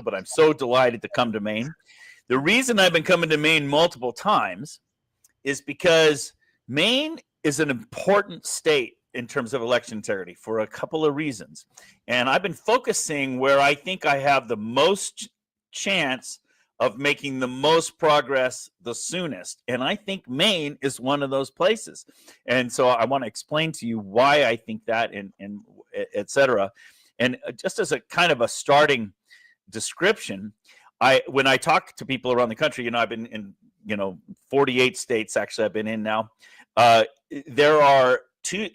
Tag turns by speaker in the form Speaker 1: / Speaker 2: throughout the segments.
Speaker 1: but I'm so delighted to come to Maine. The reason I've been coming to Maine multiple times is because Maine is an important state in terms of election integrity for a couple of reasons. And I've been focusing where I think I have the most chance of making the most progress the soonest. And I think Maine is one of those places. And so I want to explain to you why I think that and et cetera. And just as a kind of a starting description, when I talk to people around the country, I've been in 48 states actually I've been in now. There are two.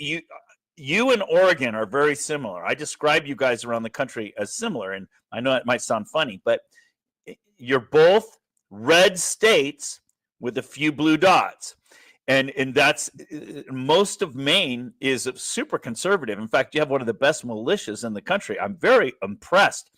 Speaker 1: You and Oregon are very similar. I describe you guys around the country as similar, and I know it might sound funny, but you're both red states with a few blue dots. And that's most of Maine is super conservative. In fact, you have one of the best militias in the country. I'm very impressed.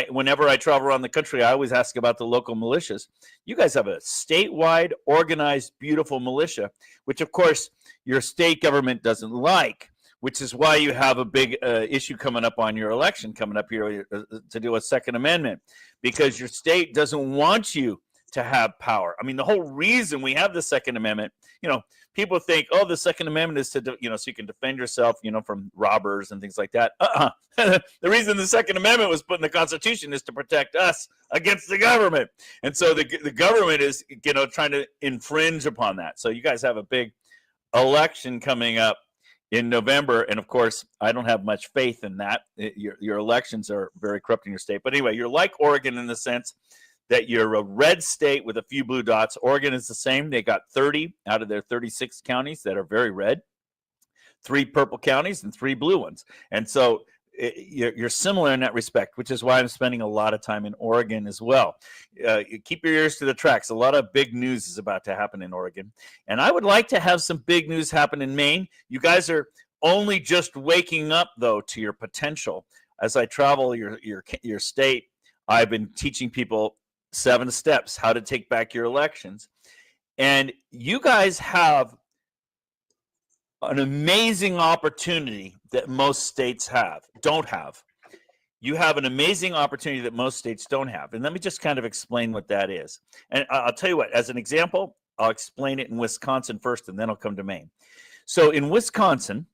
Speaker 1: Whenever I travel around the country, I always ask about the local militias. You guys have a statewide, organized, beautiful militia, which of course your state government doesn't like, which is why you have a big issue coming up on your election, coming up here to do a Second Amendment, because your state doesn't want you to have power. I mean, the whole reason we have the Second Amendment, people think, oh, the Second Amendment is to, so you can defend yourself, from robbers and things like that. The reason the Second Amendment was put in the Constitution is to protect us against the government. And so the government is, trying to infringe upon that. So you guys have a big election coming up in November. And of course, I don't have much faith in that. Your elections are very corrupt in your state. But anyway, you're like Oregon in the sense that you're a red state with a few blue dots. Oregon is the same. They got 30 out of their 36 counties that are very red, 3 purple counties and 3 blue ones. And so you're similar in that respect, which is why I'm spending a lot of time in Oregon as well. Keep your ears to the tracks. A lot of big news is about to happen in Oregon. And I would like to have some big news happen in Maine. You guys are only just waking up, though, to your potential. As I travel your state, I've been teaching people 7 steps, how to take back your elections. And you guys have an amazing opportunity that most states don't have. You have an amazing opportunity that most states don't have. And let me just kind of explain what that is. And I'll tell you what, as an example, I'll explain it in Wisconsin first, and then I'll come to Maine. So in Wisconsin,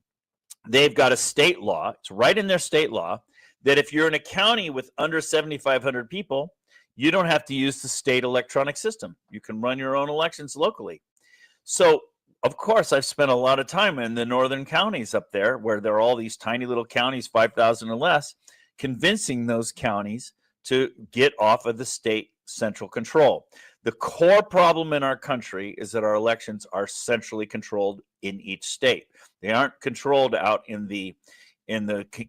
Speaker 1: they've got a state law. It's right in their state law that if you're in a county with under 7,500 people, you don't have to use the state electronic system. You can run your own elections locally. So, of course, I've spent a lot of time in the northern counties up there where there are all these tiny little counties, 5,000 or less, convincing those counties to get off of the state central control. The core problem in our country is that our elections are centrally controlled in each state. They aren't controlled out in the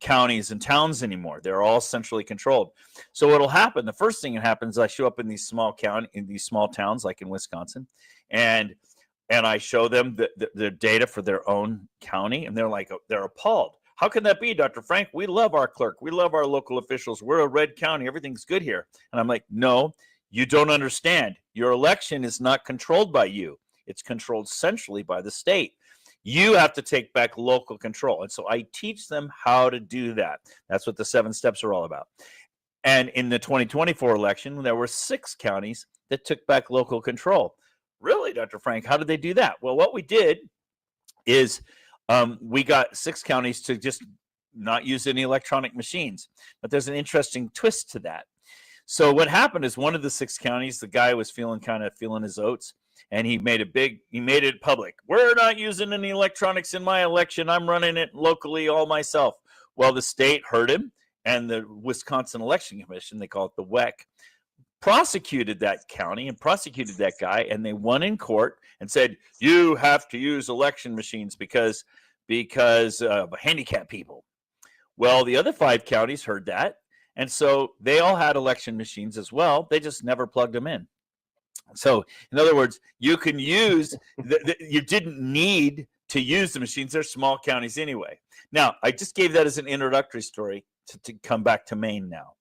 Speaker 1: counties and towns anymore. They're all centrally controlled. So what'll happen, the first thing that happens, I show up in these small towns like in Wisconsin, and I show them the data for their own county, and they're appalled. How can that be, Dr. Frank? We love our clerk. We love our local officials. We're a red county. Everything's good here. And I'm like, no, you don't understand. Your election is not controlled by you. It's controlled centrally by the state. You have to take back local control. And so I teach them how to do that. That's what the 7 steps are all about. And in the 2024 election, there were 6 counties that took back local control. Really, Dr. Frank, how did they do that? Well, what we did is we got 6 counties to just not use any electronic machines. But there's an interesting twist to that. So what happened is one of the 6 counties, the guy was feeling his oats. And he made it public. We're not using any electronics in my election. I'm running it locally all myself. Well, the state heard him, and the Wisconsin Election Commission, they call it the WEC, prosecuted that county and prosecuted that guy, and they won in court and said, you have to use election machines because of handicapped people. Well, the other 5 counties heard that, and so they all had election machines as well. They just never plugged them in. So, in other words, you can use, you didn't need to use the machines. They're small counties anyway. Now, I just gave that as an introductory story to come back to Maine now.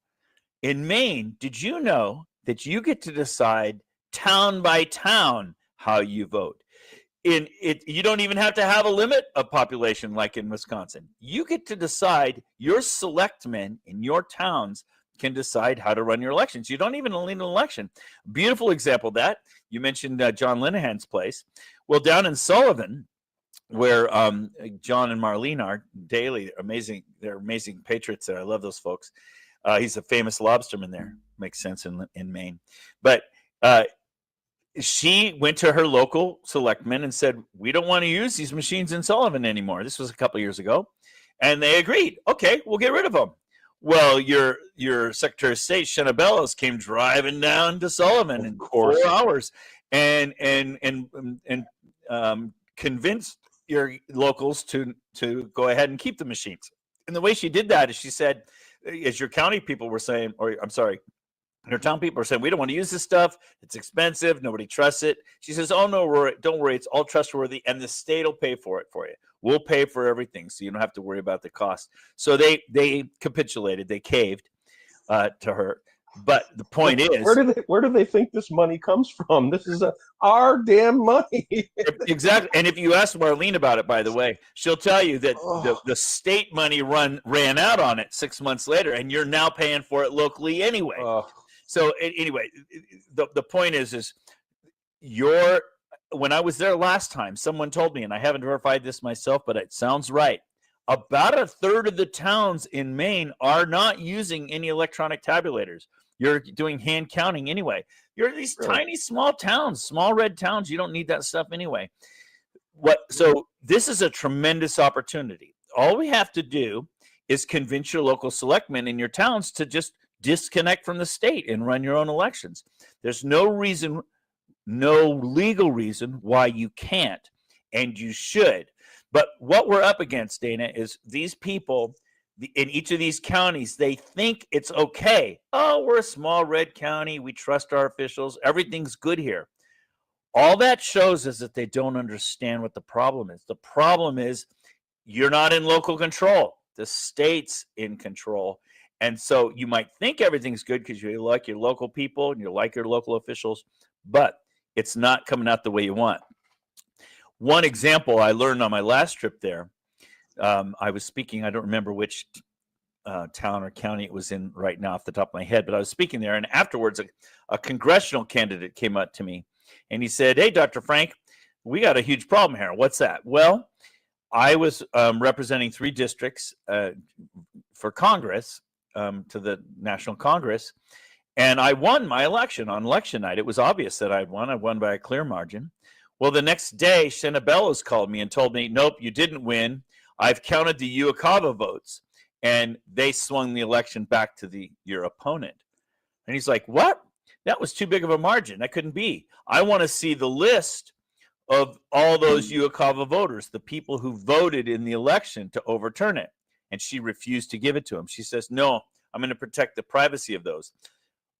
Speaker 1: In Maine, did you know that you get to decide town by town how you vote? You don't even have to have a limit of population like in Wisconsin. You get to decide, your selectmen in your towns can decide how to run your elections. You don't even need an election. Beautiful example of that. You mentioned John Linehan's place. Well, down in Sullivan, where John and Marlene are daily, amazing. They're amazing patriots there. I love those folks. He's a famous lobsterman there. Makes sense in Maine. But she went to her local selectmen and said, we don't want to use these machines in Sullivan anymore. This was a couple of years ago. And they agreed. Okay, we'll get rid of them. Well, your Secretary of State, Shenna Bellows, came driving down to Sullivan in 4 hours and convinced your locals to go ahead and keep the machines. And the way she did that is she said, as your county people were saying, or I'm sorry, your town people are saying, we don't want to use this stuff. It's expensive. Nobody trusts it. She says, oh, no, don't worry. It's all trustworthy, and the state will pay for it for you. We'll pay for everything, so you don't have to worry about the cost. So they capitulated. They caved to her. But the point is,
Speaker 2: where do they think this money comes from? This is our damn money.
Speaker 1: Exactly. And if you ask Marlene about it, by the way, she'll tell you that the state money ran out on it 6 months later, and you're now paying for it locally anyway. So anyway, the point is when I was there last time, someone told me, and I haven't verified this myself, but it sounds right. About a third of the towns in Maine are not using any electronic tabulators. You're doing hand counting anyway. You're these tiny, small towns, small red towns. You don't need that stuff anyway. So this is a tremendous opportunity. All we have to do is convince your local selectmen in your towns to just disconnect from the state and run your own elections. There's no reason, no legal reason why you can't, and you should. But what we're up against, Dana, is these people in each of these counties, they think it's okay. Oh, we're a small red county. We trust our officials. Everything's good here. All that shows is that they don't understand what the problem is. The problem is you're not in local control. The state's in control. And so you might think everything's good because you like your local people and you like your local officials, but it's not coming out the way you want. One example I learned on my last trip there, I was speaking, I don't remember which town or county it was in right now off the top of my head, but I was speaking there, and afterwards a congressional candidate came up to me, and he said, hey, Dr. Frank, we got a huge problem here. What's that? Well, I was representing 3 districts for Congress, to the National Congress, and I won my election on election night. It was obvious that I won. I won by a clear margin. Well, the next day, Shenna Bellows called me and told me, nope, you didn't win. I've counted the Uokava votes, and they swung the election back to your opponent. And he's like, what? That was too big of a margin. That couldn't be. I want to see the list of all those Uokava voters, the people who voted in the election to overturn it. And she refused to give it to him. She says, no, I'm going to protect the privacy of those.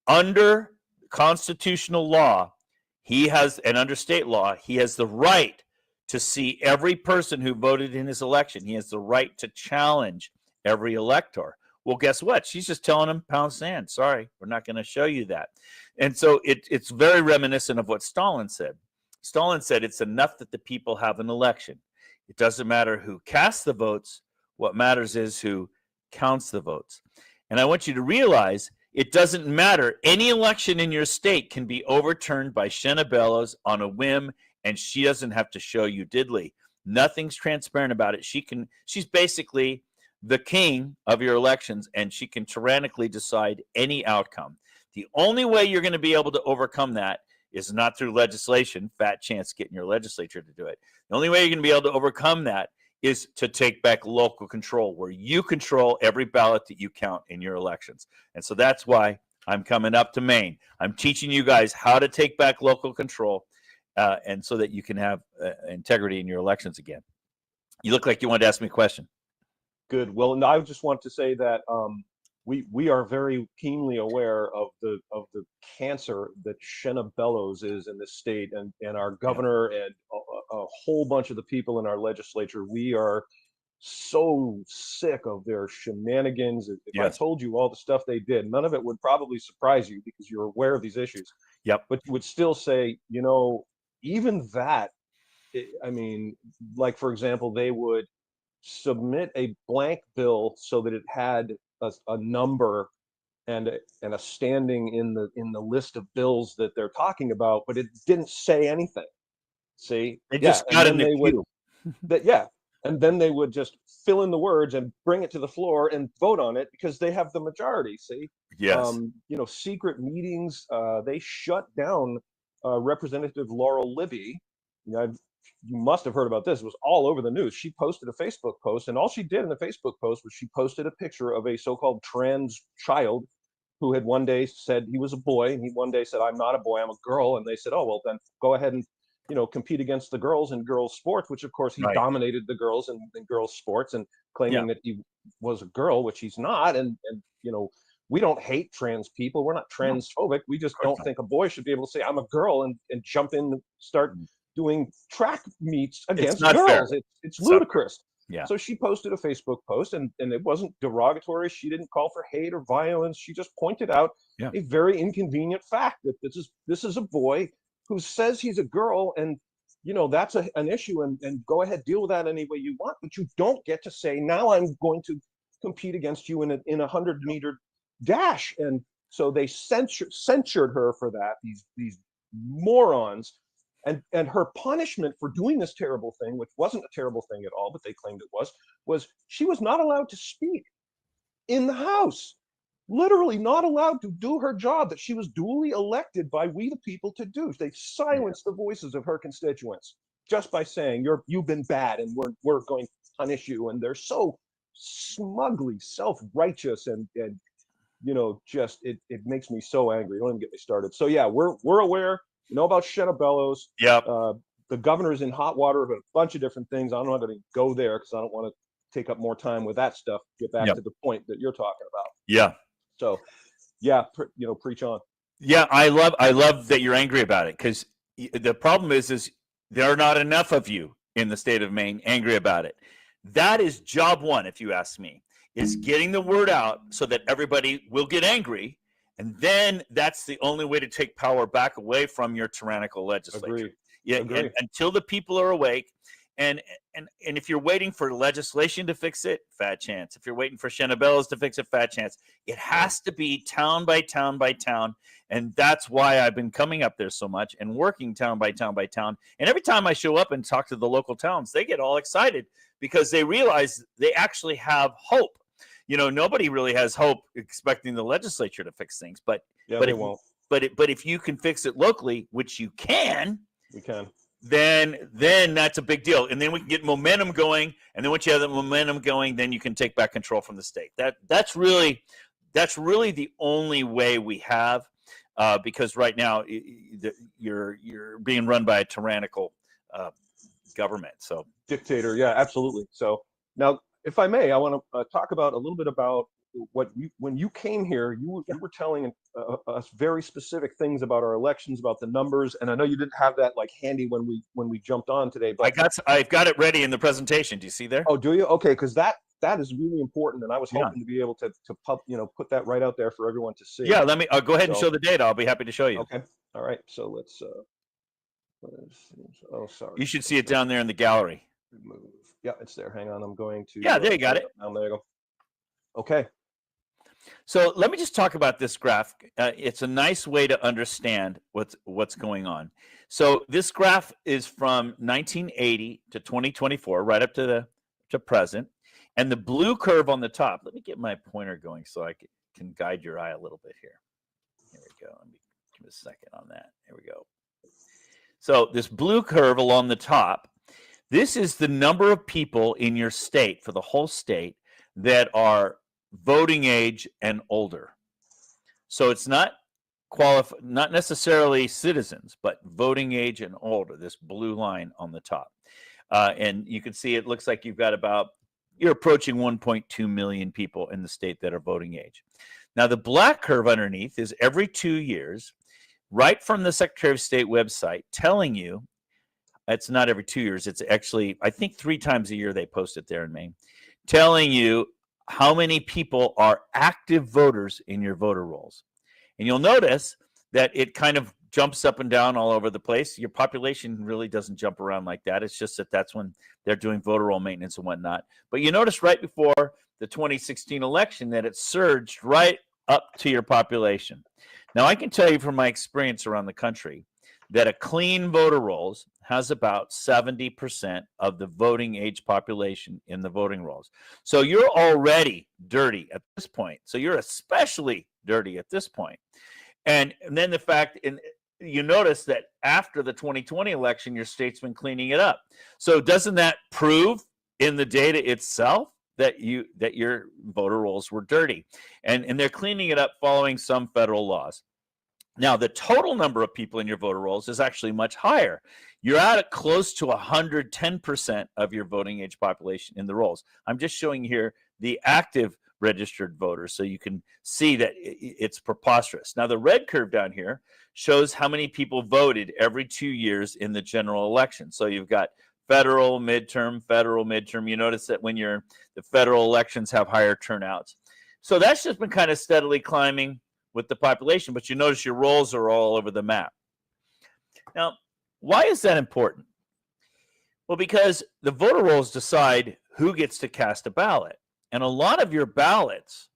Speaker 1: Under constitutional law, he has, and under state law, he has the right to see every person who voted in his election. He has the right to challenge every elector. Well, guess what? She's just telling him, pound sand. Sorry, we're not going to show you that. And so it's very reminiscent of what Stalin said. Stalin said it's enough that the people have an election. It doesn't matter who casts the votes. What matters is who counts the votes. And I want you to realize it doesn't matter. Any election in your state can be overturned by Shenna Bellows on a whim, and she doesn't have to show you diddly. Nothing's transparent about it. She's basically the king of your elections, and she can tyrannically decide any outcome. The only way you're going to be able to overcome that is not through legislation. Fat chance getting your legislature to do it. The only way you're going to be able to overcome that is to take back local control, where you control every ballot that you count in your elections. And so that's why I'm coming up to Maine. I'm teaching you guys how to take back local control, and so that you can have integrity in your elections again. You look like you wanted to ask me a question.
Speaker 2: Good. Well, and I just want to say that we are very keenly aware of the cancer that Shenna Bellows is in this state, and our governor and a whole bunch of the people in our legislature. We are so sick of their shenanigans. If I told you all the stuff they did, none of it would probably surprise you because you're aware of these issues.
Speaker 1: Yep.
Speaker 2: But you would still say, even that, I mean, like, for example, they would submit a blank bill so that it had a number, and a standing in the list of bills that they're talking about, but it didn't say anything. See,
Speaker 1: They
Speaker 2: yeah,
Speaker 1: just
Speaker 2: and
Speaker 1: got in
Speaker 2: then
Speaker 1: the
Speaker 2: they would
Speaker 1: queue.
Speaker 2: and then they would just fill in the words and bring it to the floor and vote on it because they have the majority. See,
Speaker 1: Yes.
Speaker 2: secret meetings. They shut down Representative Laurel Libby. You must have heard about this. It was all over the news. She posted a Facebook post, and all she did in the Facebook post was she posted a picture of a so-called trans child who had one day said he was a boy, and he one day said, "I'm not a boy, I'm a girl." And they said, "Oh, well, then go ahead and compete against the girls in girls sports," which of course he
Speaker 1: Right.
Speaker 2: dominated the girls in girls sports and
Speaker 1: Yeah.
Speaker 2: claiming that he was a girl, which he's not. And we don't hate trans people. We're not
Speaker 1: No, of
Speaker 2: transphobic. We just
Speaker 1: course
Speaker 2: don't
Speaker 1: not.
Speaker 2: think a boy should be able to say, "I'm a girl," and jump in and start doing track meets
Speaker 1: It's
Speaker 2: against
Speaker 1: not fair.
Speaker 2: girls. It's
Speaker 1: It's not fair.
Speaker 2: ludicrous.
Speaker 1: Yeah.
Speaker 2: So she posted a Facebook post, and it wasn't derogatory. She didn't call for hate or violence. She just pointed out
Speaker 1: Yeah.
Speaker 2: a very inconvenient fact that this is a boy who says he's a girl, and that's an issue, and go ahead, deal with that any way you want, but you don't get to say, now I'm going to compete against you in a 100-meter dash. And so they censured her for that, these morons. And her punishment for doing this terrible thing, which wasn't a terrible thing at all, but they claimed it was she was not allowed to speak in the House. Literally not allowed to do her job that she was duly elected by we the people to do. They silenced the voices of her constituents just by saying, you've been bad, and we're going to punish you. And they're so smugly self-righteous, and just it makes me so angry. Don't even get me started. So yeah, we're aware. You know about Shenna Bellows.
Speaker 1: Yep.
Speaker 2: The governor's in hot water about a bunch of different things. I'm not going to go there because I don't want to take up more time with that stuff. Get back
Speaker 1: Yep.
Speaker 2: to the point that you're talking about.
Speaker 1: Yeah.
Speaker 2: So, yeah, preach on.
Speaker 1: Yeah, I love that you're angry about it, because the problem is there are not enough of you in the state of Maine angry about it. That is job one, if you ask me, is getting the word out so that everybody will get angry, and then that's the only way to take power back away from your tyrannical legislature.
Speaker 2: Agree.
Speaker 1: Yeah,
Speaker 2: Agree.
Speaker 1: and until the people are awake. And if you're waiting for legislation to fix it, fat chance. If you're waiting for Shenna Bellows to fix it, fat chance. It has to be town by town by town. And that's why I've been coming up there so much and working town by town by town. And every time I show up and talk to the local towns, they get all excited because they realize they actually have hope. Nobody really has hope expecting the legislature to fix things. But
Speaker 2: they won't.
Speaker 1: But if you can fix it locally, which you can,
Speaker 2: we can.
Speaker 1: Then that's a big deal, and then we can get momentum going. And then once you have the momentum going, then you can take back control from the state. That's really the only way we have, because right now you're being run by a tyrannical government. So
Speaker 2: dictator, yeah, absolutely. So now, if I may, I want to talk about a little bit about when you came here, you were telling us very specific things about our elections, about the numbers, and I know you didn't have that like handy when we jumped on today. But
Speaker 1: I've got it ready in the presentation. Do you see there?
Speaker 2: Oh, do you? Okay, because that is really important, and I was hoping to be able to put that right out there for everyone to see.
Speaker 1: Yeah, I'll go ahead and show the data. I'll be happy to show you.
Speaker 2: Okay, all right. So let's. Oh, sorry.
Speaker 1: You should see it down there in the gallery.
Speaker 2: Remove. Yeah, it's there. Hang on, I'm going to.
Speaker 1: Yeah, there you got it.
Speaker 2: There you go. Okay.
Speaker 1: So let me just talk about this graph. It's a nice way to understand what's going on. So this graph is from 1980 to 2024, right up to present. And the blue curve on the top, let me get my pointer going so I can guide your eye a little bit here. Here we go. Let me give a second on that. Here we go. So this blue curve along the top, this is the number of people in your state, for the whole state, that are voting age and older. So it's not necessarily citizens, but voting age and older, this blue line on the top. And you can see it looks like you're approaching 1.2 million people in the state that are voting age. Now, the black curve underneath is every 2 years, right from the Secretary of State website, telling you, it's not every 2 years, it's actually, I think 3 times a year they post it there in Maine, telling you how many people are active voters in your voter rolls. And you'll notice that it kind of jumps up and down all over the place. Your population really doesn't jump around like that. It's just that's when they're doing voter roll maintenance and whatnot. But you notice right before the 2016 election that it surged right up to your population. Now, I can tell you from my experience around the country that a clean voter rolls has about 70% of the voting age population in the voting rolls. So you're already dirty at this point. So you're especially dirty at this point. And then the fact, and you notice that after the 2020 election, your state's been cleaning it up. So doesn't that prove in the data itself that your voter rolls were dirty? And they're cleaning it up following some federal laws. Now, the total number of people in your voter rolls is actually much higher. You're at close to 110% of your voting age population in the rolls. I'm just showing here the active registered voters so you can see that it's preposterous. Now, the red curve down here shows how many people voted every 2 years in the general election. So you've got federal, midterm. You notice that when the federal elections have higher turnouts. So that's just been kind of steadily climbing with the population, but you notice your rolls are all over the map. Now, why is that important? Well, because the voter rolls decide who gets to cast a ballot. And a lot of your ballots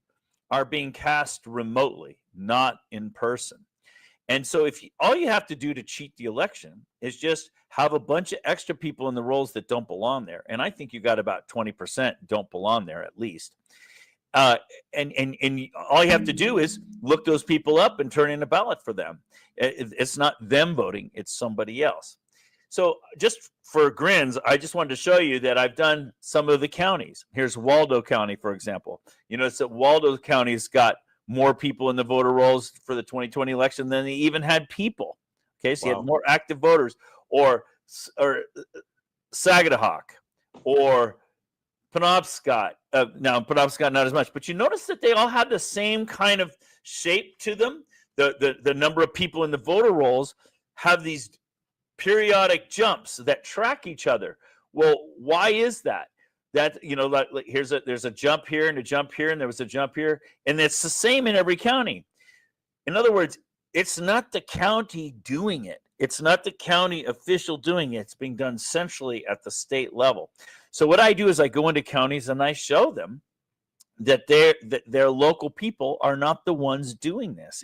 Speaker 1: are being cast remotely, not in person. And so all you have to do to cheat the election is just have a bunch of extra people in the rolls that don't belong there. And I think you got about 20% don't belong there at least. And all you have to do is look those people up and turn in a ballot for them. It's not them voting, it's somebody else. So just for grins, I just wanted to show you that I've done some of the counties. Here's Waldo County, for example. You notice that Waldo County's got more people in the voter rolls for the 2020 election than they even had people. Okay, so you had more active voters. Or Sagadahoc, or Penobscot. Now, Penobscot, not as much, but you notice that they all have the same kind of shape to them. The number of people in the voter rolls have these periodic jumps that track each other. Well, why is that? That, like there's a jump here and a jump here, and there was a jump here, and it's the same in every county. In other words, it's not the county doing it. It's not the county official doing it. It's being done centrally at the state level. So what I do is I go into counties and I show them that their local people are not the ones doing this.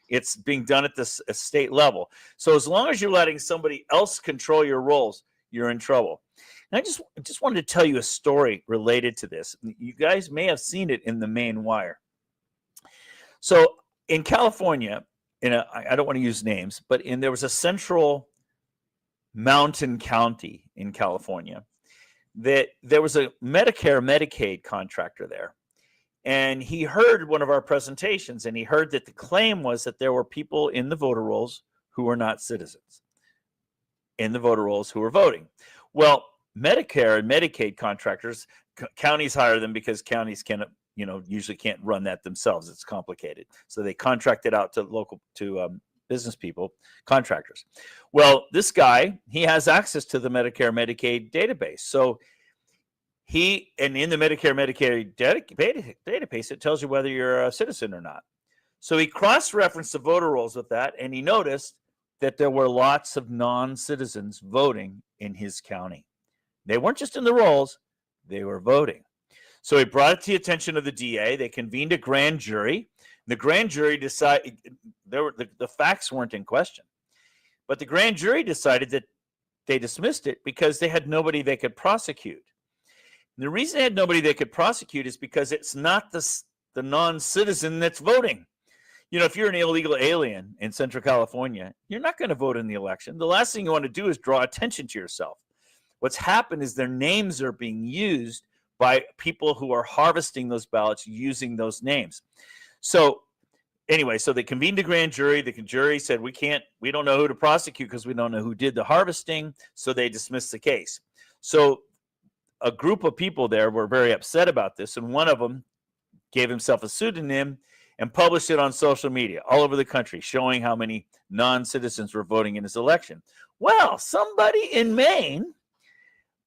Speaker 1: It's being done at the state level. So as long as you're letting somebody else control your rolls, you're in trouble. And I just wanted to tell you a story related to this. You guys may have seen it in the Maine Wire. So in California, I don't want to use names, but there was a central mountain county in California that there was a Medicare Medicaid contractor there. And he heard one of our presentations, and he heard that the claim was that there were people in the voter rolls who were not citizens in the voter rolls who were voting. Well, Medicare and Medicaid contractors, counties hire them because counties usually can't run that themselves. It's complicated. So they contract it out to business people, contractors. Well, this guy, he has access to the Medicare Medicaid database. So in the Medicare Medicaid database, it tells you whether you're a citizen or not. So he cross-referenced the voter rolls with that, and he noticed that there were lots of non-citizens voting in his county. They weren't just in the rolls, they were voting. So he brought it to the attention of the DA. They convened a grand jury. The grand jury decided the facts weren't in question, but the grand jury decided that they dismissed it because they had nobody they could prosecute. And the reason they had nobody they could prosecute is because it's not the non-citizen that's voting. If you're an illegal alien in Central California, you're not going to vote in the election. The last thing you want to do is draw attention to yourself. What's happened is their names are being used by people who are harvesting those ballots using those names. So anyway, so they convened a grand jury. The jury said, we don't know who to prosecute because we don't know who did the harvesting. So they dismissed the case. So a group of people there were very upset about this. And one of them gave himself a pseudonym and published it on social media all over the country, showing how many non-citizens were voting in his election. Well, somebody in Maine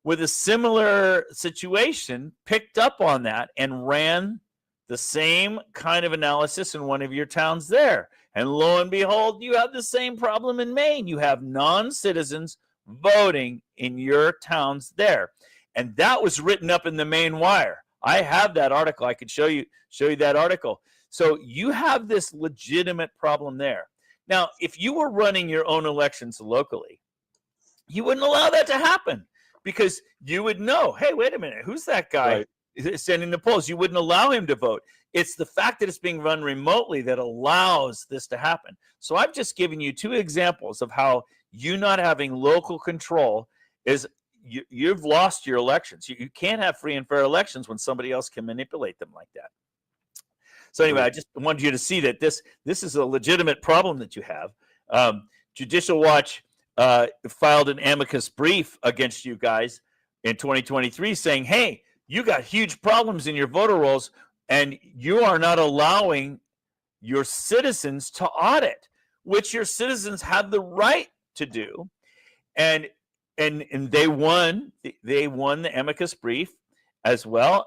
Speaker 1: with a similar situation picked up on that and ran the same kind of analysis in one of your towns there. And lo and behold, you have the same problem in Maine. You have non-citizens voting in your towns there. And that was written up in the Maine Wire. I have that article. I could show you that article. So you have this legitimate problem there. Now, if you were running your own elections locally, you wouldn't allow that to happen because you would know, hey, wait a minute, who's that guy
Speaker 2: Right.
Speaker 1: sending the polls? You wouldn't allow him to vote. It's the fact that it's being run remotely that allows this to happen. So I've just given you two examples of how you not having local control is you've lost your elections. You can't have free and fair elections when somebody else can manipulate them like that. So anyway, I just wanted you to see that this is a legitimate problem that you have. Judicial Watch filed an amicus brief against you guys in 2023 saying, hey, you got huge problems in your voter rolls and you are not allowing your citizens to audit, which your citizens have the right to do. And they won the amicus brief as well,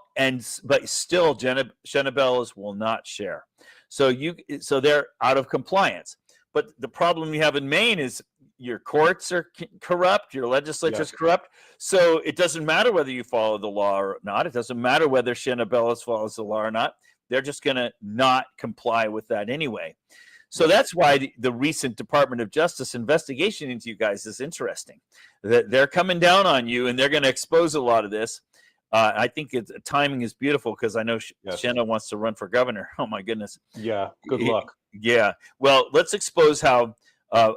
Speaker 1: but still Shenna Bellows will not share. So they're out of compliance. But the problem you have in Maine is your courts are corrupt, your legislature is corrupt. So it doesn't matter whether you follow the law or not. It doesn't matter whether Shenna Bellows follows the law or not. They're just going to not comply with that anyway. So that's why the recent Department of Justice investigation into you guys is interesting. They're coming down on you, and they're going to expose a lot of this. I think timing is beautiful because I know Shenna wants to run for governor. Oh, my goodness.
Speaker 2: Yeah, good luck.
Speaker 1: Yeah. Well, let's expose how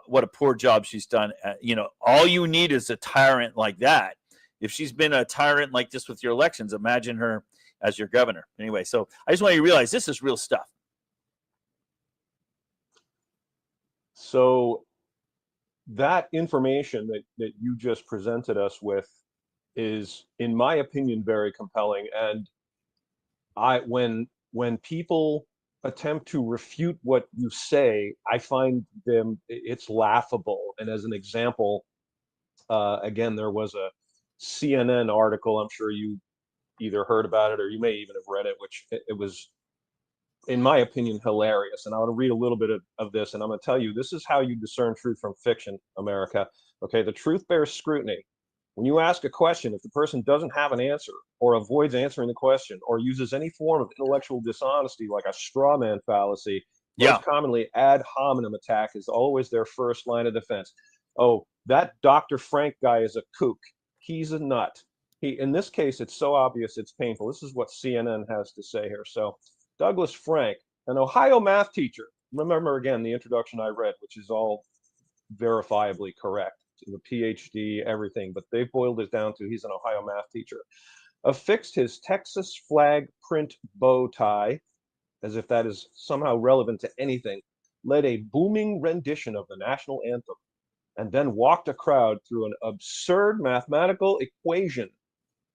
Speaker 1: what a poor job she's done. All you need is a tyrant like that. If she's been a tyrant like this with your elections, imagine her as your governor. Anyway, so I just want you to realize this is real stuff.
Speaker 2: So that information that you just presented us with is, in my opinion, very compelling. And when people attempt to refute what you say, I find it's laughable. And as an example, again, there was a CNN article, I'm sure you either heard about it or you may even have read it, which it was, in my opinion, hilarious. And I want to read a little bit of this, and I'm going to tell you, this is how you discern truth from fiction, America. Okay, the truth bears scrutiny. When you ask a question, if the person doesn't have an answer or avoids answering the question or uses any form of intellectual dishonesty like a straw man fallacy, most commonly ad hominem attack is always their first line of defense. Oh, that Dr. Frank guy is a kook. He's a nut. In this case, it's so obvious it's painful. This is what CNN has to say here. So Douglas Frank, an Ohio math teacher. Remember, again, the introduction I read, which is all verifiably correct. The PhD, everything, but they've boiled it down to he's an Ohio math teacher. Affixed his Texas flag print bow tie, as if that is somehow relevant to anything, led a booming rendition of the national anthem, and then walked a crowd through an absurd mathematical equation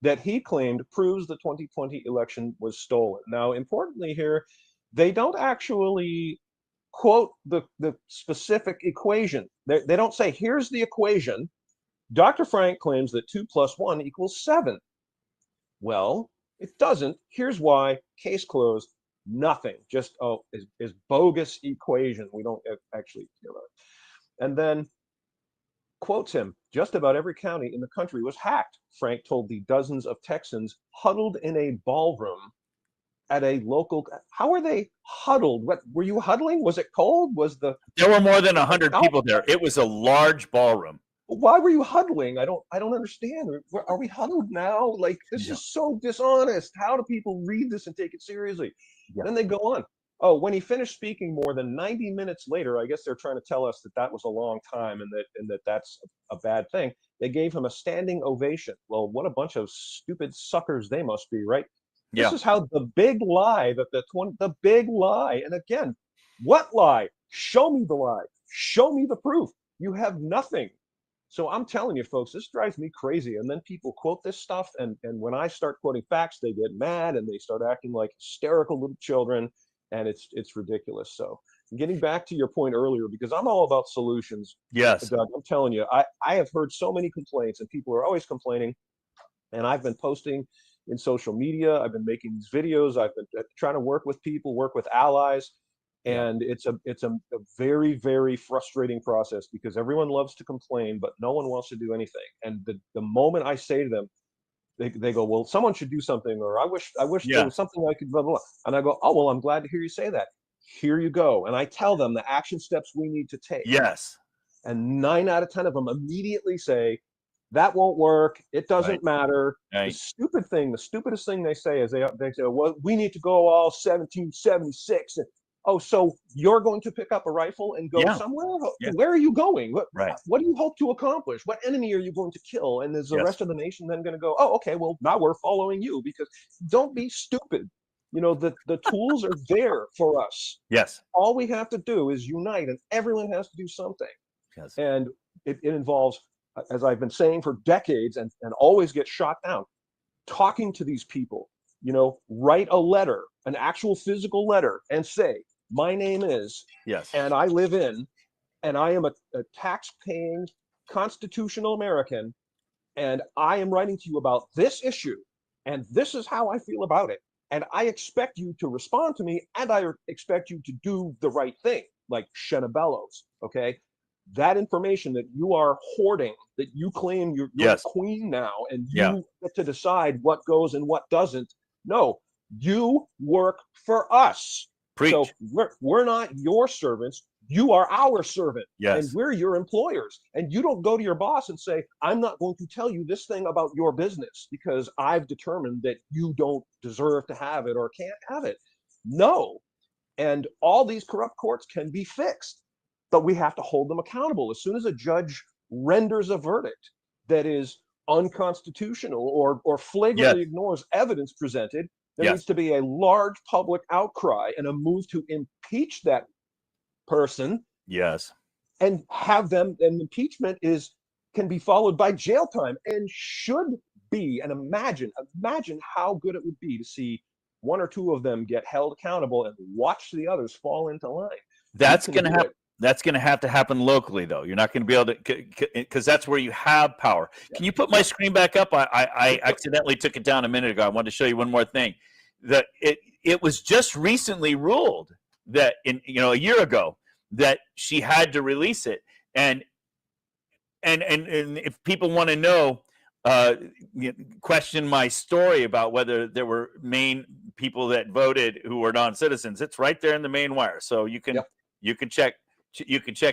Speaker 2: that he claimed proves the 2020 election was stolen. Now, importantly here, they don't actually quote the specific equation. They don't say, here's the equation. Dr. Frank claims that 2 + 1 = 7. Well, it doesn't. Here's why. Case closed. Nothing. Just, is bogus equation. We don't actually care about it. And then quotes him, just about every county in the country was hacked, Frank told the dozens of Texans huddled in a ballroom at a local. How are they huddled? What were you huddling? Was it cold?
Speaker 1: There were more than 100 people there. It was a large ballroom.
Speaker 2: Why were you huddling? I don't understand. Are we huddled now? Like, this is so dishonest. How do people read this and take it seriously? Then they go on. Oh, when he finished speaking more than 90 minutes later, I guess they're trying to tell us that was a long time and that's a bad thing. They gave him a standing ovation. Well, what a bunch of stupid suckers they must be, right? This is how the big lie the big lie. And again, what lie? Show me the lie. Show me the proof. You have nothing. So I'm telling you, folks, this drives me crazy. And then people quote this stuff. And when I start quoting facts, they get mad and they start acting like hysterical little children. And it's ridiculous. So getting back to your point earlier, because I'm all about solutions.
Speaker 1: Yes.
Speaker 2: Doug, I'm telling you, I have heard so many complaints and people are always complaining. And I've been posting in social media. I've been making these videos. I've been trying to work with people, work with allies. And it's a very, very frustrating process because everyone loves to complain, but no one wants to do anything. And the moment I say to them, they go, well, someone should do something, or I wish there
Speaker 1: Yeah.
Speaker 2: was something I could blah, blah, blah. And I go, oh, well, I'm glad to hear you say that. Here you go. And I tell them the action steps we need to take.
Speaker 1: Yes.
Speaker 2: And 9 out of 10 of them immediately say, that won't work. It
Speaker 1: Right.
Speaker 2: doesn't matter. The
Speaker 1: Right.
Speaker 2: stupidest thing they say is they say, well, we need to go all 1776. Oh, so you're going to pick up a rifle and go
Speaker 1: Yeah.
Speaker 2: somewhere?
Speaker 1: Yeah.
Speaker 2: Where are you going?
Speaker 1: Right.
Speaker 2: What do you hope to accomplish? What enemy are you going to kill? And is the
Speaker 1: Yes.
Speaker 2: rest of the nation then going to go, oh, okay, well, now we're following you? Because don't be stupid. You know, the tools are there for us.
Speaker 1: Yes.
Speaker 2: All we have to do is unite, and everyone has to do something.
Speaker 1: Yes.
Speaker 2: And it involves, as I've been saying for decades, and always get shot down, talking to these people. You know, write a letter, an actual physical letter, and say, my name is,
Speaker 1: Yes.
Speaker 2: and I live in, and I am a tax-paying constitutional American, and I am writing to you about this issue, and this is how I feel about it. And I expect you to respond to me, and I expect you to do the right thing, like Shenna Bellows, okay? That information that you are hoarding, that you claim you're
Speaker 1: Yes.
Speaker 2: the queen now, and you
Speaker 1: Yeah.
Speaker 2: get to decide what goes and what doesn't. No, you work for us.
Speaker 1: Preach.
Speaker 2: So we're not your servants. You are our servant, and
Speaker 1: Yes.
Speaker 2: we're your employers. And you don't go to your boss and say, I'm not going to tell you this thing about your business because I've determined that you don't deserve to have it or can't have it. No. And all these corrupt courts can be fixed, but we have to hold them accountable. As soon as a judge renders a verdict that is unconstitutional or flagrantly
Speaker 1: Yes.
Speaker 2: ignores evidence presented, there
Speaker 1: Yes.
Speaker 2: needs to be a large public outcry and a move to impeach that person
Speaker 1: Yes.
Speaker 2: and have them. And impeachment can be followed by jail time, and should be. And imagine how good it would be to see one or two of them get held accountable and watch the others fall into line.
Speaker 1: That's going to happen. That's going to have to happen locally, though. You're not going to be able to, because that's where you have power. Can you put my screen back up? I accidentally took it down a minute ago. I wanted to show you one more thing. That it was just recently ruled that a year ago that she had to release it, and if people want to know, question my story about whether there were Maine people that voted who were non-citizens. It's right there in the Maine Wire, so you can check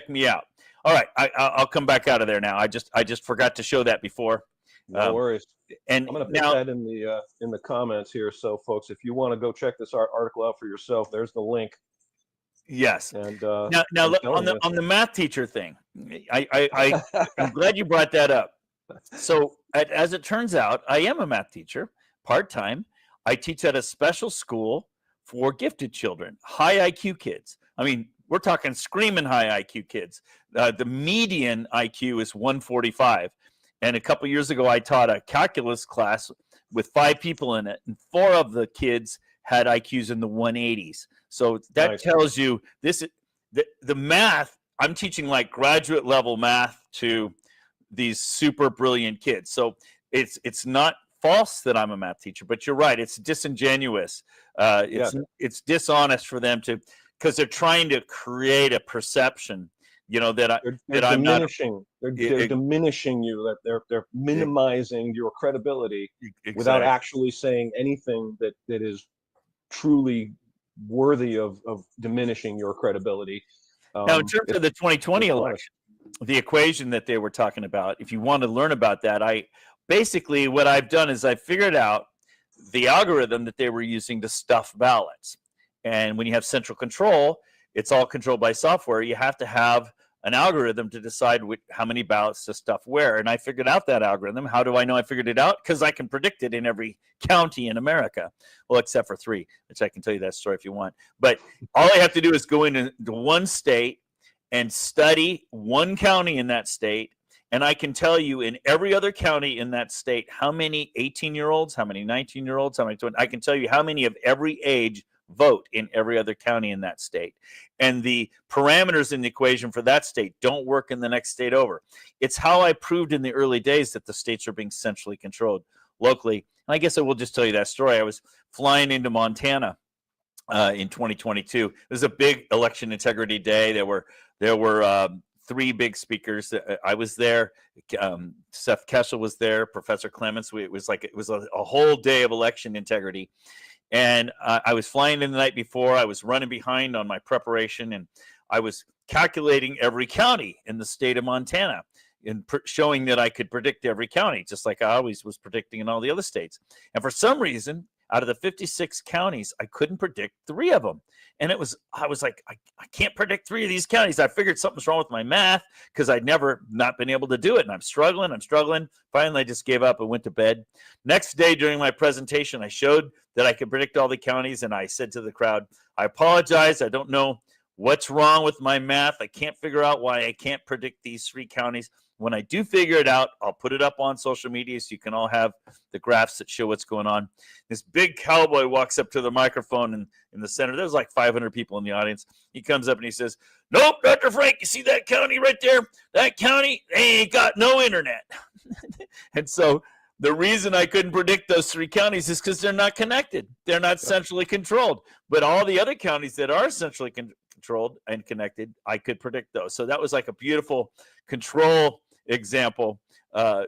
Speaker 1: me out. All right, I'll come back out of there now. I just forgot to show that before.
Speaker 2: No worries.
Speaker 1: And
Speaker 2: I'm going to put that in the comments here. So, folks, if you want to go check this article out for yourself, there's the link.
Speaker 1: Yes.
Speaker 2: And
Speaker 1: now on the math teacher thing, I'm glad you brought that up. So, as it turns out, I am a math teacher, part-time. I teach at a special school for gifted children, high IQ kids. I mean, we're talking screaming high IQ kids. The median IQ is 145. And a couple years ago, I taught a calculus class with 5 people in it, and 4 of the kids had IQs in the 180s. So that tells you the math. I'm teaching like graduate level math to these super brilliant kids. So it's not false that I'm a math teacher, but you're right. It's disingenuous. It's dishonest for them because they're trying to create a perception. That I'm diminishing.
Speaker 2: They're diminishing you. That they're minimizing your credibility without actually saying anything that is truly worthy of diminishing your credibility.
Speaker 1: Now, in terms of the 2020 election, the equation that they were talking about, if you want to learn about that, basically what I've done is I figured out the algorithm that they were using to stuff ballots. And when you have central control, it's all controlled by software. You have to have an algorithm to decide how many ballots to stuff where. And I figured out that algorithm. How do I know I figured it out? Because I can predict it in every county in America. Well, except for 3, which I can tell you that story if you want. But all I have to do is go into one state and study one county in that state. And I can tell you in every other county in that state how many 18-year-olds, how many 19-year-olds, how many 20. I can tell you how many of every age vote in every other county in that state. And the parameters in the equation for that state don't work in the next state over. It's how I proved in the early days that the states are being centrally controlled locally. And I guess I will just tell you that story. I was flying into Montana in 2022. It was a big election integrity day. There were three big speakers. I was there. Seth Keshel was there. Professor Clements. It was a whole day of election integrity. And I was flying in the night before. I was running behind on my preparation, and I was calculating every county in the state of Montana and showing that I could predict every county, just like I always was predicting in all the other states. And for some reason, out of the 56 counties, I couldn't predict 3 of them. And I was like, I can't predict 3 of these counties. I figured something's wrong with my math because I'd never not been able to do it. And I'm struggling. Finally, I just gave up and went to bed. Next day during my presentation, I showed that I could predict all the counties. And I said to the crowd, I apologize. I don't know what's wrong with my math. I can't figure out why I can't predict these 3 counties. When I do figure it out, I'll put it up on social media so you can all have the graphs that show what's going on. This big cowboy walks up to the microphone in the center. There's like 500 people in the audience. He comes up and he says, nope, Dr. Frank, you see that county right there? That county, they ain't got no internet. And so the reason I couldn't predict those 3 counties is because they're not connected. They're not centrally controlled. But all the other counties that are centrally controlled and connected, I could predict those. So that was like a beautiful control example of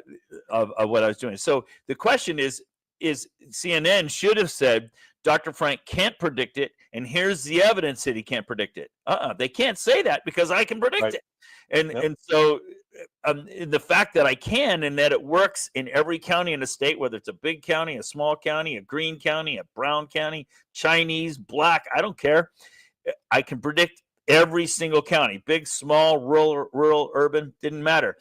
Speaker 1: what I was doing. So the question is CNN should have said, Dr. Frank can't predict it, and here's the evidence that he can't predict it. They can't say that because I can predict it. And so the fact that I can, and that it works in every county in the state, whether it's a big county, a small county, a green county, a brown county, Chinese, black, I don't care. I can predict every single county, big, small, rural, urban, didn't matter.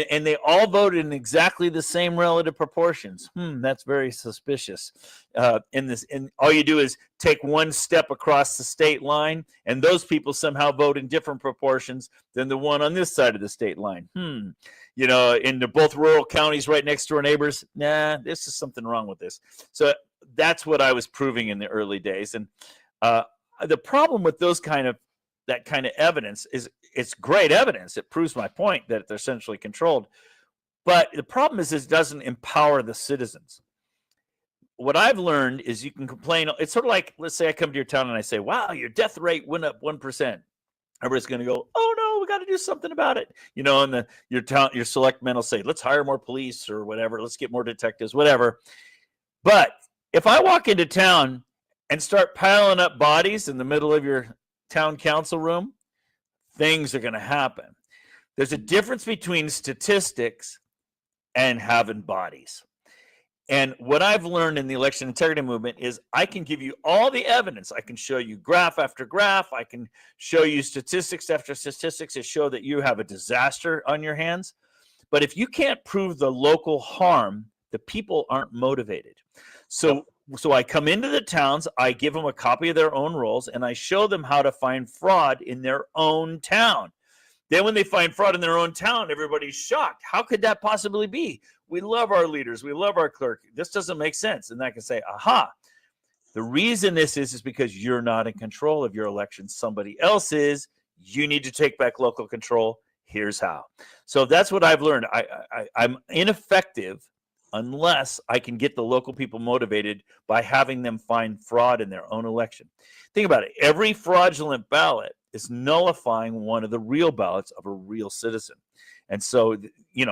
Speaker 1: And they all voted in exactly the same relative proportions. That's very suspicious. And all you do is take one step across the state line, and those people somehow vote in different proportions than the one on this side of the state line. And they're both rural counties right next to our neighbors. Nah, this is something wrong with this. So that's what I was proving in the early days. And the problem with that kind of evidence is it's great evidence. It proves my point that they're centrally controlled. But the problem is it doesn't empower the citizens. What I've learned is you can complain. It's sort of like, let's say I come to your town and I say, wow, your death rate went up 1%. Everybody's going to go, oh no, we got to do something about it. And your selectmen will say, let's hire more police or whatever. Let's get more detectives, whatever. But if I walk into town and start piling up bodies in the middle of your town council room, things are going to happen. There's a difference between statistics and having bodies. And what I've learned in the election integrity movement is I can give you all the evidence. I can show you graph after graph. I can show you statistics after statistics to show that you have a disaster on your hands. But if you can't prove the local harm, the people aren't motivated. So I come into the towns, I give them a copy of their own rolls, and I show them how to find fraud in their own town. Then when they find fraud in their own town, everybody's shocked. How could that possibly be? We love our leaders. We love our clerk. This doesn't make sense. And I can say, aha, the reason this is because you're not in control of your election. Somebody else is. You need to take back local control. Here's how. So that's what I've learned. I'm ineffective unless I can get the local people motivated by having them find fraud in their own election. Think about it. Every fraudulent ballot is nullifying one of the real ballots of a real citizen. And so,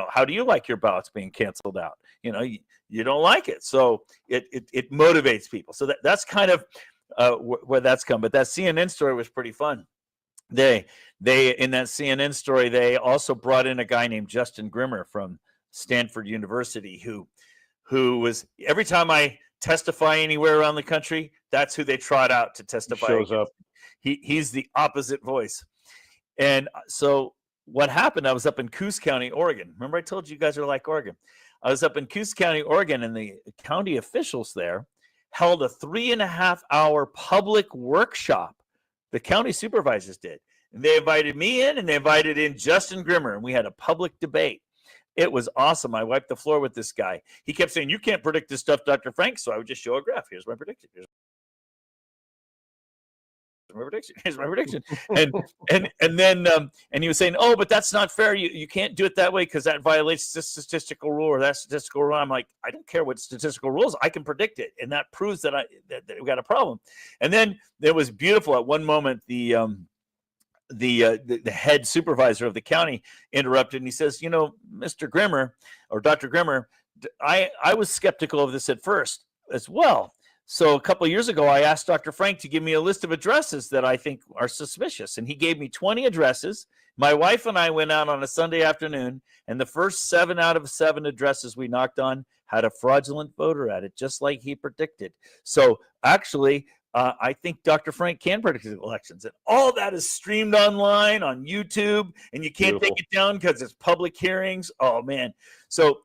Speaker 1: how do you like your ballots being canceled out? You don't like it. So it motivates people. So that's kind of where that's come. But that CNN story was pretty fun. They in that CNN story, they also brought in a guy named Justin Grimmer from Stanford University, who was, every time I testify anywhere around the country, that's who they trot out to testify.
Speaker 2: He shows up.
Speaker 1: He's the opposite voice. And so what happened, I was up in Coos County, Oregon. Remember I told you guys are like Oregon. I was up in Coos County, Oregon, and the county officials there held a 3.5-hour public workshop. The county supervisors did. And they invited me in, and they invited in Justin Grimmer, and we had a public debate. It was awesome. I wiped the floor with this guy. He kept saying, you can't predict this stuff, Dr. Frank. So I would just show a graph. Here's my prediction. Here's my prediction. And then he was saying, oh, but that's not fair. You can't do it that way because that violates this statistical rule or that statistical rule. I'm like, I don't care what statistical rules. I can predict it. And that proves that we've got a problem. And then it was beautiful. At one moment, the head supervisor of the county interrupted, and he says, Mr. Grimmer or Dr. Grimmer, I was skeptical of this at first as well. So a couple of years ago, I asked Dr. Frank to give me a list of addresses that I think are suspicious, and he gave me 20 addresses. My wife and I went out on a Sunday afternoon, and the first 7 out of 7 addresses we knocked on had a fraudulent voter at it, just like he predicted. So actually, I think Dr. Frank can predict elections, and all that is streamed online on YouTube, and you can't take it down because it's public hearings. Oh man! So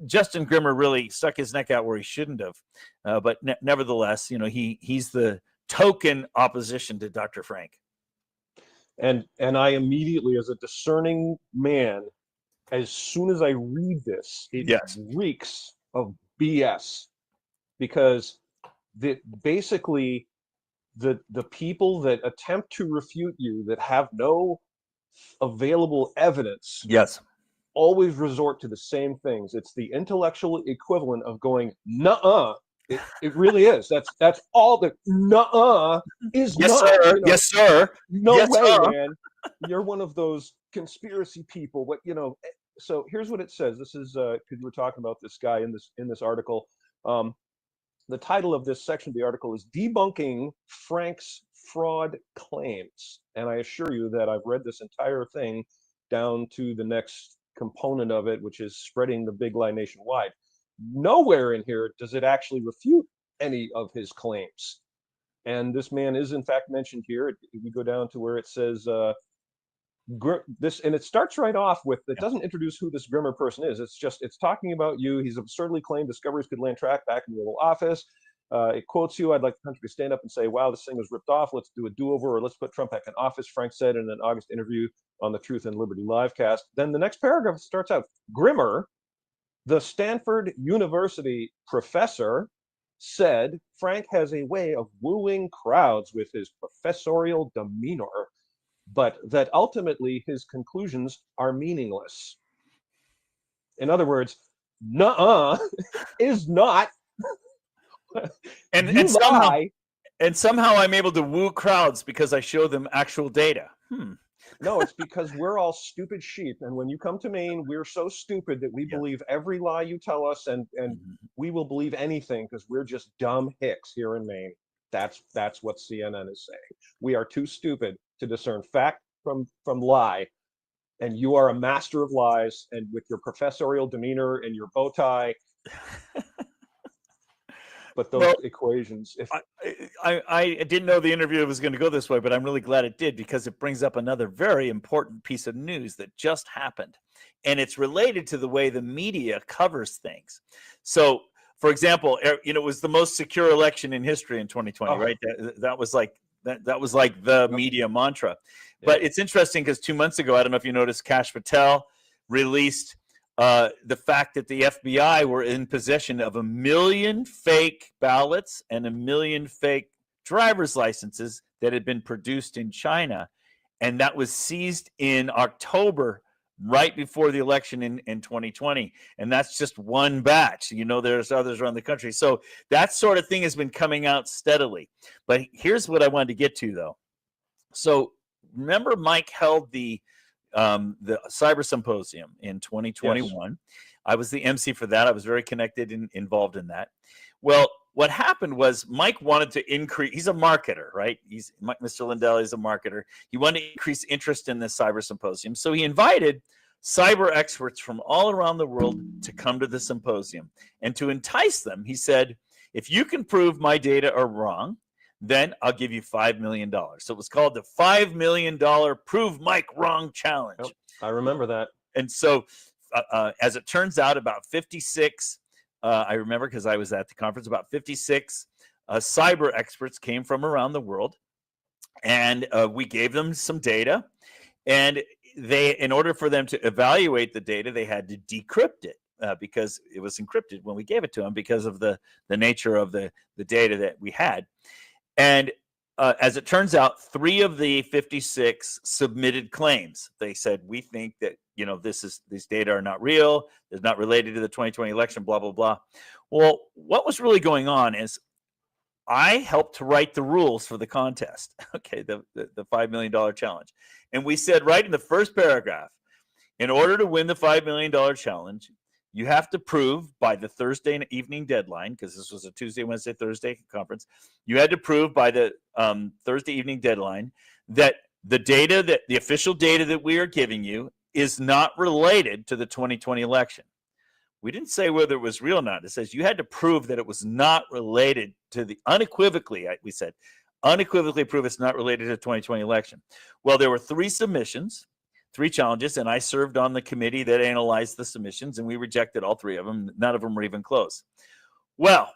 Speaker 1: Justin Grimmer really stuck his neck out where he shouldn't have, but nevertheless, he's the token opposition to Dr. Frank.
Speaker 2: And I immediately, as a discerning man, as soon as I read this, it reeks of BS, because basically the people that attempt to refute you, that have no available evidence, always resort to the same things. It's the intellectual equivalent of going, nuh-uh. It really is. That's all the nuh-uh is.
Speaker 1: Yes, not. Sir. Yes, sir.
Speaker 2: No
Speaker 1: yes,
Speaker 2: way,
Speaker 1: sir.
Speaker 2: man. You're one of those conspiracy people. So here's what it says. This is because we're talking about this guy in this article. The title of this section of the article is Debunking Frank's Fraud Claims. And I assure you that I've read this entire thing down to the next component of it, which is spreading the big lie nationwide. Nowhere in here does it actually refute any of his claims. And this man is in fact mentioned here. We go down to where it says this, and it starts right off with, it doesn't introduce who this Grimmer person is. It's talking about you. He's absurdly claimed discoveries could land track back in the Oval Office. It quotes you. I'd like the country to stand up and say, wow, this thing was ripped off. Let's do a do-over, or let's put Trump back in office, Frank said in an August interview on the Truth and Liberty livecast. Then the next paragraph starts out, Grimmer, the Stanford University professor, said Frank has a way of wooing crowds with his professorial demeanor, but that ultimately his conclusions are meaningless. In other words, nuh-uh is not.
Speaker 1: and somehow I'm able to woo crowds because I show them actual data.
Speaker 2: No, it's because we're all stupid sheep, and when you come to Maine, we're so stupid that we believe every lie you tell us, and we will believe anything because we're just dumb hicks here in Maine. That's what CNN is saying. We are too stupid to discern fact from lie, and you are a master of lies, and with your professorial demeanor and your bow tie. But those equations,
Speaker 1: I didn't know the interview was going to go this way, but I'm really glad it did, because it brings up another very important piece of news that just happened, and it's related to the way the media covers things. So, for example, it was the most secure election in history in 2020, right? That was like the media mantra. But it's interesting because 2 months ago, I don't know if you noticed, Kash Patel released the fact that the FBI were in possession of 1 million fake ballots and 1 million fake driver's licenses that had been produced in China. And that was seized in October, right before the election in 2020. And that's just one batch. There's others around the country. So that sort of thing has been coming out steadily. But here's what I wanted to get to, though. So remember, Mike held the Cyber Symposium in 2021. Yes. I was the MC for that. I was very connected and involved in that. Well, what happened was Mike wanted to increase, he's a marketer, right? Mr. Lindell is a marketer. He wanted to increase interest in the Cyber Symposium. So he invited cyber experts from all around the world to come to the symposium. And to entice them, he said, if you can prove my data are wrong, then I'll give you $5 million. So it was called the $5 million Prove Mike Wrong Challenge.
Speaker 2: Yep, I remember that.
Speaker 1: And so as it turns out, about 56, I remember because I was at the conference, about 56 cyber experts came from around the world. And we gave them some data. And in order for them to evaluate the data, they had to decrypt it. Because it was encrypted when we gave it to them because of the nature of the data that we had. And as it turns out, 3 of the 56 submitted claims. They said, we think that, these data are not real. It's not related to the 2020 election, blah, blah, blah. Well, what was really going on is I helped to write the rules for the contest. Okay, the $5 million challenge. And we said right in the first paragraph, in order to win the $5 million challenge, you have to prove by the Thursday evening deadline, because this was a Tuesday, Wednesday, Thursday conference. You had to prove by the Thursday evening deadline that the official data that we are giving you is not related to the 2020 election. We didn't say whether it was real or not. It says you had to prove that it was not related to the we said unequivocally prove it's not related to the 2020 election. Well, there were 3 submissions, 3 challenges, and I served on the committee that analyzed the submissions, and we rejected all 3 of them. None of them were even close. Well,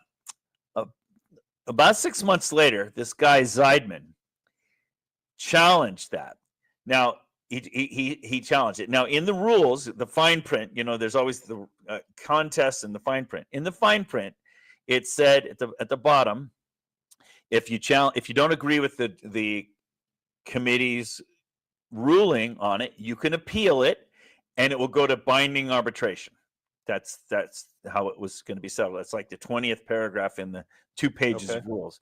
Speaker 1: about 6 months later, this guy Zeidman challenged that. Now, he challenged it. Now, in the rules, the fine print, there's always the contests and the fine print. In the fine print, it said at the bottom, if you don't agree with the committee's ruling on it, you can appeal it, and it will go to binding arbitration. That's how it was going to be settled. That's like the 20th paragraph in the 2 pages of rules.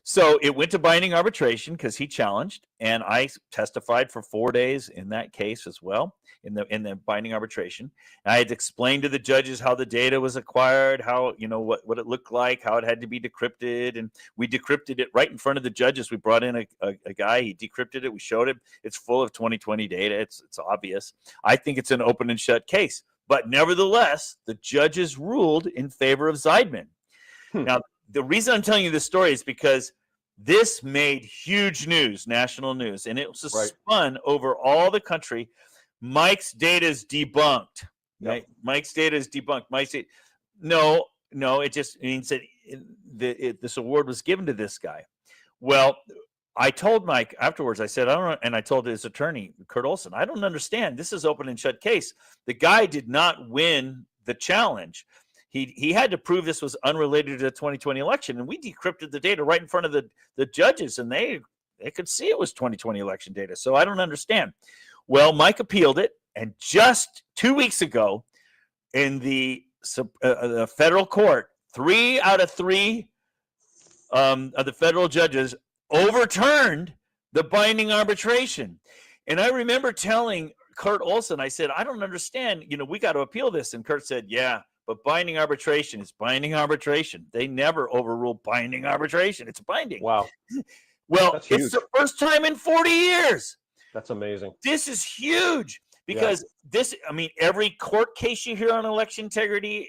Speaker 1: So it went to binding arbitration because he challenged, and I testified for 4 days in that case as well, in the binding arbitration. And I had explained to the judges how the data was acquired, how, what it looked like, how it had to be decrypted, and we decrypted it right in front of the judges. We brought in a guy, he decrypted it, we showed him. It's full of 2020 data. It's obvious. I think it's an open and shut case. But nevertheless, the judges ruled in favor of Zeidman. Now, the reason I'm telling you this story is because this made huge news, national news, and it was spun over all the country. Mike's data is debunked. Right? Mike's data is debunked. Mike's data, no, it just means that this award was given to this guy. Well, I told Mike afterwards, I said, I don't know, and I told his attorney, Kurt Olson, I don't understand. This is open and shut case. The guy did not win the challenge. He had to prove this was unrelated to the 2020 election, and we decrypted the data right in front of the judges, and they could see it was 2020 election data. So I don't understand. Well, Mike appealed it, and just 2 weeks ago, in the federal court, 3 out of 3 of the federal judges overturned the binding arbitration. And I remember telling Kurt Olson, I said, I don't understand. We got to appeal this. And Kurt said, yeah. But binding arbitration is binding arbitration. They never overrule binding arbitration. It's binding.
Speaker 2: Wow.
Speaker 1: Well, it's the first time in 40 years.
Speaker 2: That's amazing.
Speaker 1: This is huge because every court case you hear on election integrity,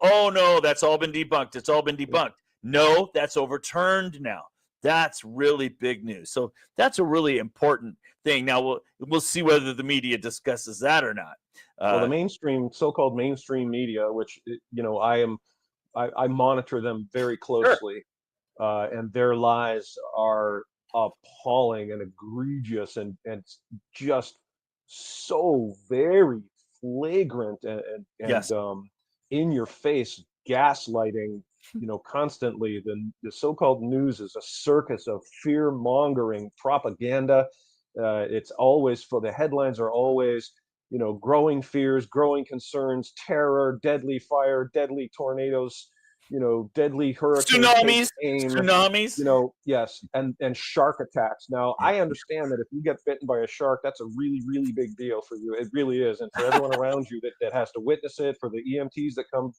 Speaker 1: oh no, that's all been debunked. It's all been debunked. No, that's overturned now. That's really big news. So that's a really important thing. Now we'll see whether the media discusses that or not.
Speaker 2: Well, the so-called mainstream media, which I monitor them very closely, and their lies are appalling and egregious and just so very flagrant and in your face gaslighting. Constantly the so-called news is a circus of fear-mongering propaganda. It's always the headlines are always growing fears, growing concerns, terror, deadly fire, deadly tornadoes, deadly hurricanes,
Speaker 1: tsunamis,
Speaker 2: yes, and shark attacks. Now, I understand that if you get bitten by a shark, that's a really, really big deal for you. It really is. And for everyone around you that has to witness it, for the EMTs that come,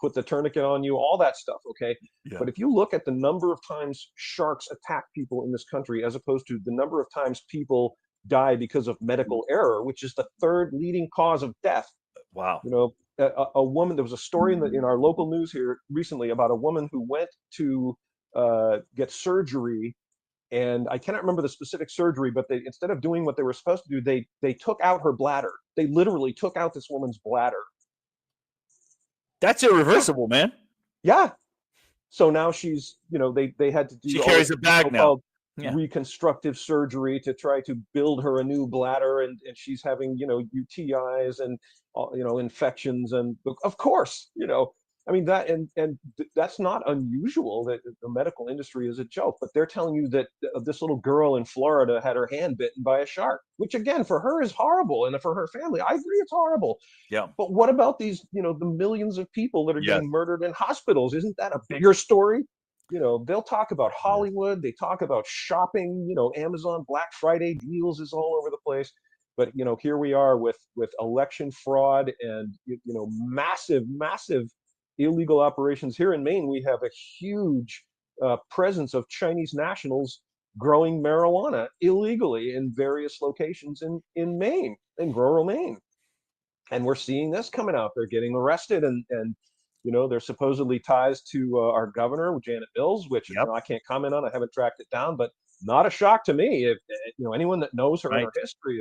Speaker 2: put the tourniquet on you, all that stuff, okay? Yeah. But if you look at the number of times sharks attack people in this country, as opposed to the number of times people die because of medical error, which is the 3rd leading cause of death.
Speaker 1: Wow.
Speaker 2: A woman, there was a story in our local news here recently about a woman who went to get surgery, and I cannot remember the specific surgery, but they, instead of doing what they were supposed to do, they took out her bladder. They literally took out this woman's bladder.
Speaker 1: That's irreversible, man.
Speaker 2: Yeah. So now she's, they had to do.
Speaker 1: She carries a bag now.
Speaker 2: Reconstructive surgery to try to build her a new bladder, and she's having UTIs and infections, and of course that and that's not unusual. That the medical industry is a joke, but they're telling you that this little girl in Florida had her hand bitten by a shark, which again for her is horrible, and for her family, I agree, it's horrible.
Speaker 1: Yeah.
Speaker 2: But what about these the millions of people that are getting murdered in hospitals? Isn't that a bigger story? they'll talk about Hollywood, they talk about shopping, Amazon Black Friday deals is all over the place. But here we are with election fraud and massive illegal operations. Here in Maine, we have a huge presence of Chinese nationals growing marijuana illegally in various locations in Maine, in rural Maine. And we're seeing this coming out. They're getting arrested, and they're supposedly ties to our governor, Janet Mills, which
Speaker 1: Yep.
Speaker 2: I can't comment on. I haven't tracked it down, but not a shock to me. If anyone that knows her and
Speaker 1: Right.
Speaker 2: her history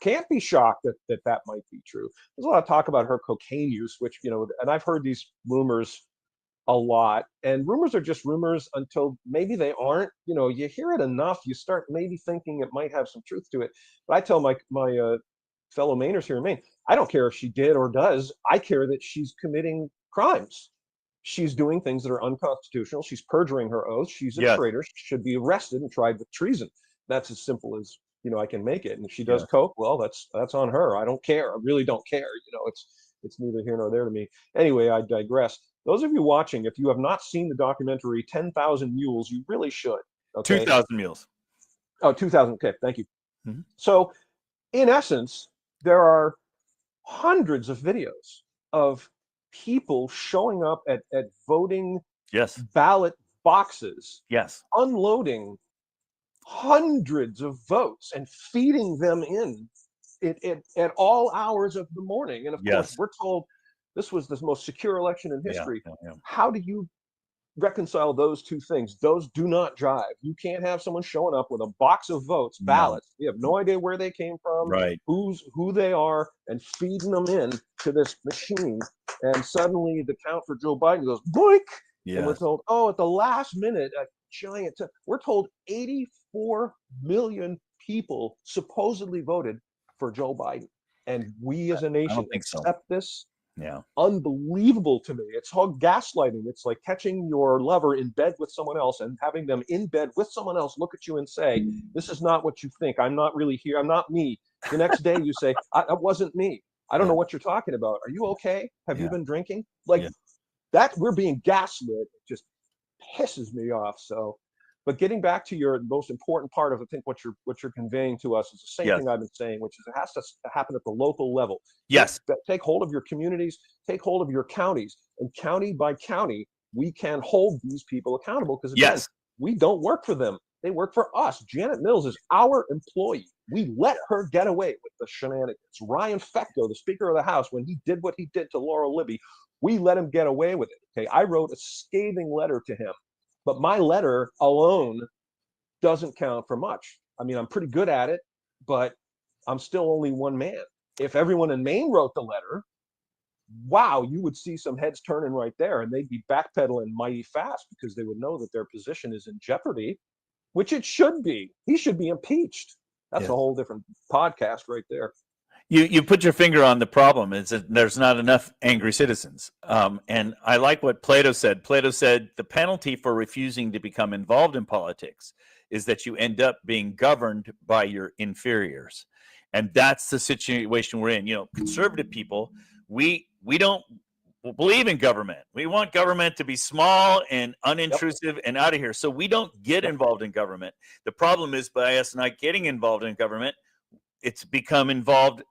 Speaker 2: can't be shocked that might be true. There's a lot of talk about her cocaine use, which and I've heard these rumors a lot, and rumors are just rumors until maybe they aren't. You hear it enough, you start maybe thinking it might have some truth to it. But I tell my fellow Mainers here in Maine, I don't care if she did or does. I care that she's committing crimes. She's doing things that are unconstitutional. She's perjuring her oath. She's a
Speaker 1: Yes.
Speaker 2: traitor. She should be arrested and tried with treason. That's as simple as I can make it. And if she does
Speaker 1: Yes.
Speaker 2: coke, well, that's on her. I don't care. I really don't care. It's neither here nor there to me. Anyway, I digress. Those of you watching, if you have not seen the documentary 10,000 Mules, you really should. Okay.
Speaker 1: 2,000 mules.
Speaker 2: Oh, 2,000. Okay, thank you.
Speaker 1: Mm-hmm.
Speaker 2: So, in essence, there are hundreds of videos of people showing up at voting
Speaker 1: Yes.
Speaker 2: ballot boxes,
Speaker 1: Yes.
Speaker 2: unloading hundreds of votes and feeding them in at all hours of the morning. And of course,
Speaker 1: Yes.
Speaker 2: we're told this was the most secure election in history.
Speaker 1: Yeah.
Speaker 2: How do you reconcile those two things? Those do not jive. You can't have someone showing up with a box of votes, ballots. We have no idea where they came from,
Speaker 1: Right.
Speaker 2: who they are, and feeding them in to this machine. And suddenly the count for Joe Biden goes boink.
Speaker 1: Yes.
Speaker 2: And we're told, oh, at the last minute, a giant. We're told 84 million people supposedly voted for Joe Biden, and we as a
Speaker 1: I
Speaker 2: nation
Speaker 1: don't think so.
Speaker 2: accept this.
Speaker 1: Yeah.
Speaker 2: Unbelievable to me. It's called gaslighting. It's like catching your lover in bed with someone else and having them in bed with someone else look at you and say, this is not what you think. I'm not really here. I'm not me. The next day you say, that wasn't me. I don't know what you're talking about. Are you okay? Have you been drinking? Like that, we're being gaslit. It just pisses me off. So, but getting back to your most important part of, I think what you're conveying to us is the same thing I've been saying, which is it has to happen at the local level.
Speaker 1: Yes.
Speaker 2: Take hold of your communities, take hold of your counties, and county by county, we can hold these people accountable because again, we don't work for them. They work for us. Janet Mills is our employee. We let her get away with the shenanigans. Ryan Fecto, the Speaker of the House, when he did what he did to Laura Libby, we let him get away with it. Okay, I wrote a scathing letter to him, but my letter alone doesn't count for much. I mean, I'm pretty good at it, but I'm still only one man. If everyone in Maine wrote the letter, wow, you would see some heads turning right there, and they'd be backpedaling mighty fast because they would know that their position is in jeopardy, which it should be. He should be impeached. That's a whole different podcast right there.
Speaker 1: You put your finger on the problem is that there's not enough angry citizens. And I like what Plato said. Plato said the penalty for refusing to become involved in politics is that you end up being governed by your inferiors. And that's the situation we're in. Conservative people, we don't believe in government. We want government to be small and unintrusive and out of here. So we don't get involved in government. The problem is by us not getting involved in government, it's become involved,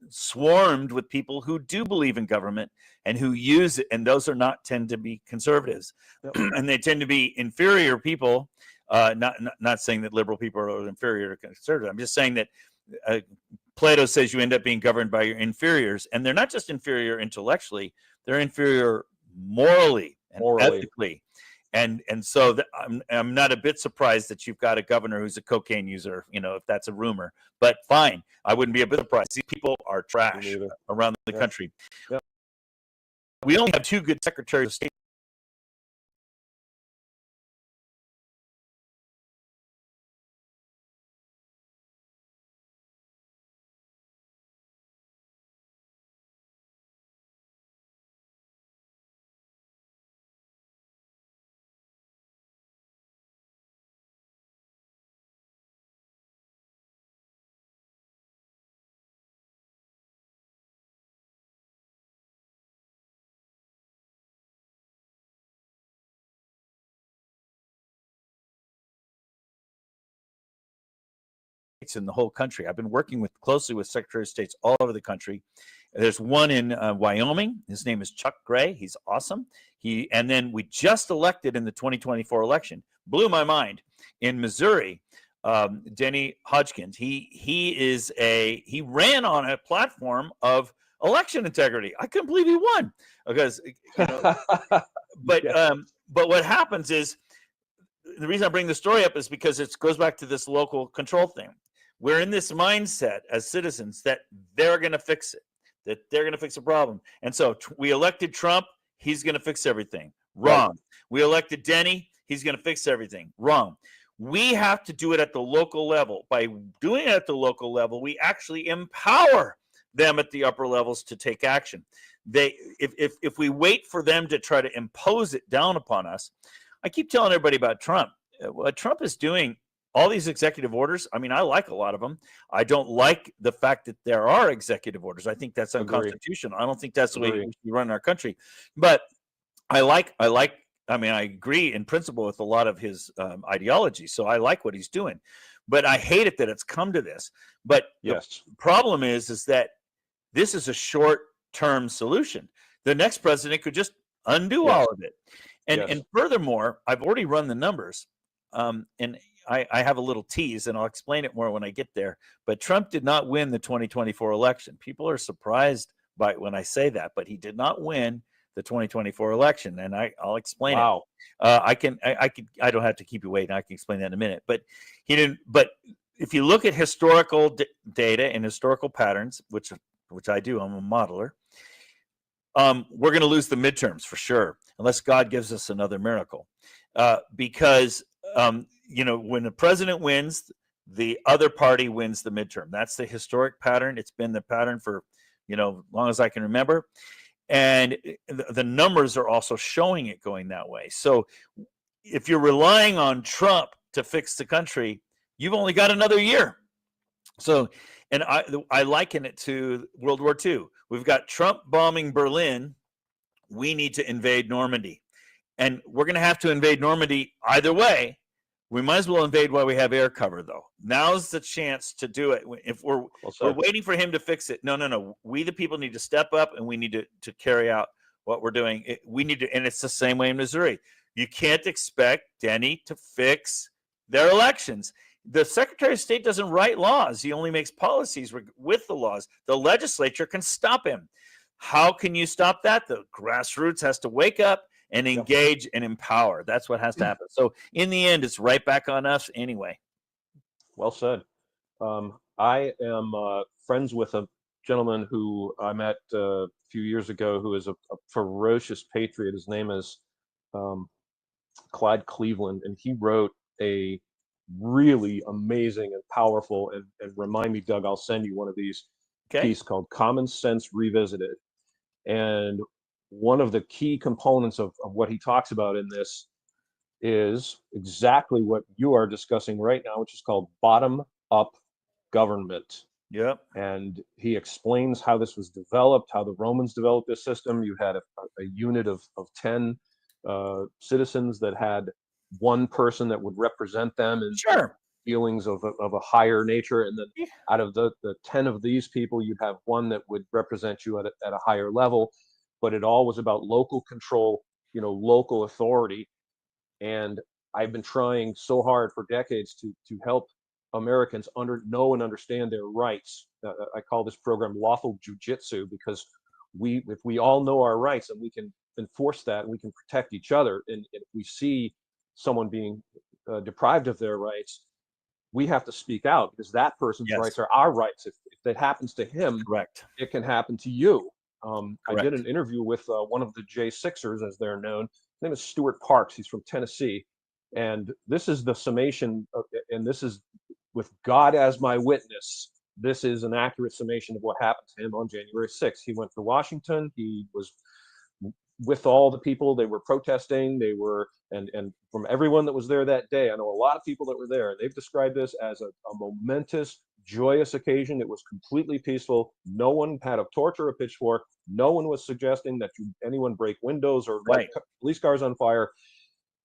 Speaker 1: swarmed with people who do believe in government and who use it. And those tend to be conservatives. And they tend to be inferior people. Not saying that liberal people are inferior to conservative. I'm just saying that Plato says you end up being governed by your inferiors. And they're not just inferior intellectually, they're inferior morally and ethically. And so I'm not a bit surprised that you've got a governor who's a cocaine user, if that's a rumor. But fine, I wouldn't be a bit surprised. These people are trash around the country. We only have two good secretaries of state states in the whole country. I've been working closely with Secretary of States all over the country. There's one in Wyoming. His name is Chuck Gray. He's awesome. And then we just elected in the 2024 election. Blew my mind. In Missouri, Denny Hodgkins. He ran on a platform of election integrity. I couldn't believe he won because, but what happens is, the reason I bring the story up is because it goes back to this local control thing. We're in this mindset as citizens that they're going to fix it, that they're going to fix the problem. And so we elected Trump. He's going to fix everything. Wrong. Right. We elected Denny. He's going to fix everything. Wrong. We have to do it at the local level. By doing it at the local level, we actually empower them at the upper levels to take action. If we wait for them to try to impose it down upon us, I keep telling everybody about Trump. What Trump is doing, all these executive orders, I mean, I like a lot of them. I don't like the fact that there are executive orders. I think that's unconstitutional. I don't think that's the way we should run our country. But I agree in principle with a lot of his ideology. So I like what he's doing. But I hate it that it's come to this. But yes, the problem is that this is a short-term solution. The next president could just undo all of it. And furthermore, I've already run the numbers, and I have a little tease, and I'll explain it more when I get there. But Trump did not win the 2024 election. People are surprised by when I say that, but he did not win the 2024 election, and I'll explain it. I don't have to keep you waiting. I can explain that in a minute. But he didn't. But if you look at historical data and historical patterns, which I do, I'm a modeler. We're going to lose the midterms for sure, unless God gives us another miracle. Because when the president wins, the other party wins the midterm. That's the historic pattern. It's been the pattern for long as I can remember. And the numbers are also showing it going that way. So if you're relying on Trump to fix the country, you've only got another year. So, and I liken it to World War II. We've got Trump bombing Berlin. We need to invade Normandy. And we're going to have to invade Normandy either way. We might as well invade while we have air cover, though. Now's the chance to do it. If we're waiting for him to fix it, no. We, the people, need to step up, and we need to carry out what we're doing. And it's the same way in Missouri. You can't expect Denny to fix their elections. The Secretary of State doesn't write laws. He only makes policies with the laws. The legislature can stop him. How can you stop that? The grassroots has to wake up and engage and empower. That's what has to happen. So in the end, it's right back on us anyway.
Speaker 2: Well said. I am friends with a gentleman who I met a few years ago who is a ferocious patriot. His name is Clyde Cleveland, and he wrote a really amazing and powerful, and remind me, Doug, I'll send you one of these, piece called Common Sense Revisited. And one of the key components of what he talks about in this is exactly what you are discussing right now, which is called bottom-up government.
Speaker 1: Yep.
Speaker 2: And he explains how this was developed, how the Romans developed this system. You had a unit of 10 citizens that had one person that would represent them in feelings of a higher nature, and then out of the 10 of these people, you'd have one that would represent you at a higher level. But it all was about local control, local authority. And I've been trying so hard for decades to help Americans know and understand their rights. I call this program lawful jujitsu, because if we all know our rights and we can enforce that, and we can protect each other, and if we see someone being deprived of their rights, we have to speak out, because that person's rights are our rights. If that happens to him, it can happen to you. I did an interview with one of the J6ers, as they're known. His name is Stuart Parks. He's from Tennessee. And this is the summation, and this is, with God as my witness, this is an accurate summation of what happened to him on January 6th. He went to Washington. He was with all the people. They were protesting. They were, and from everyone that was there that day, I know a lot of people that were there, and they've described this as a momentous, joyous occasion. It was completely peaceful. No one had a torch or a pitchfork. No one was suggesting that anyone break windows or light police cars on fire.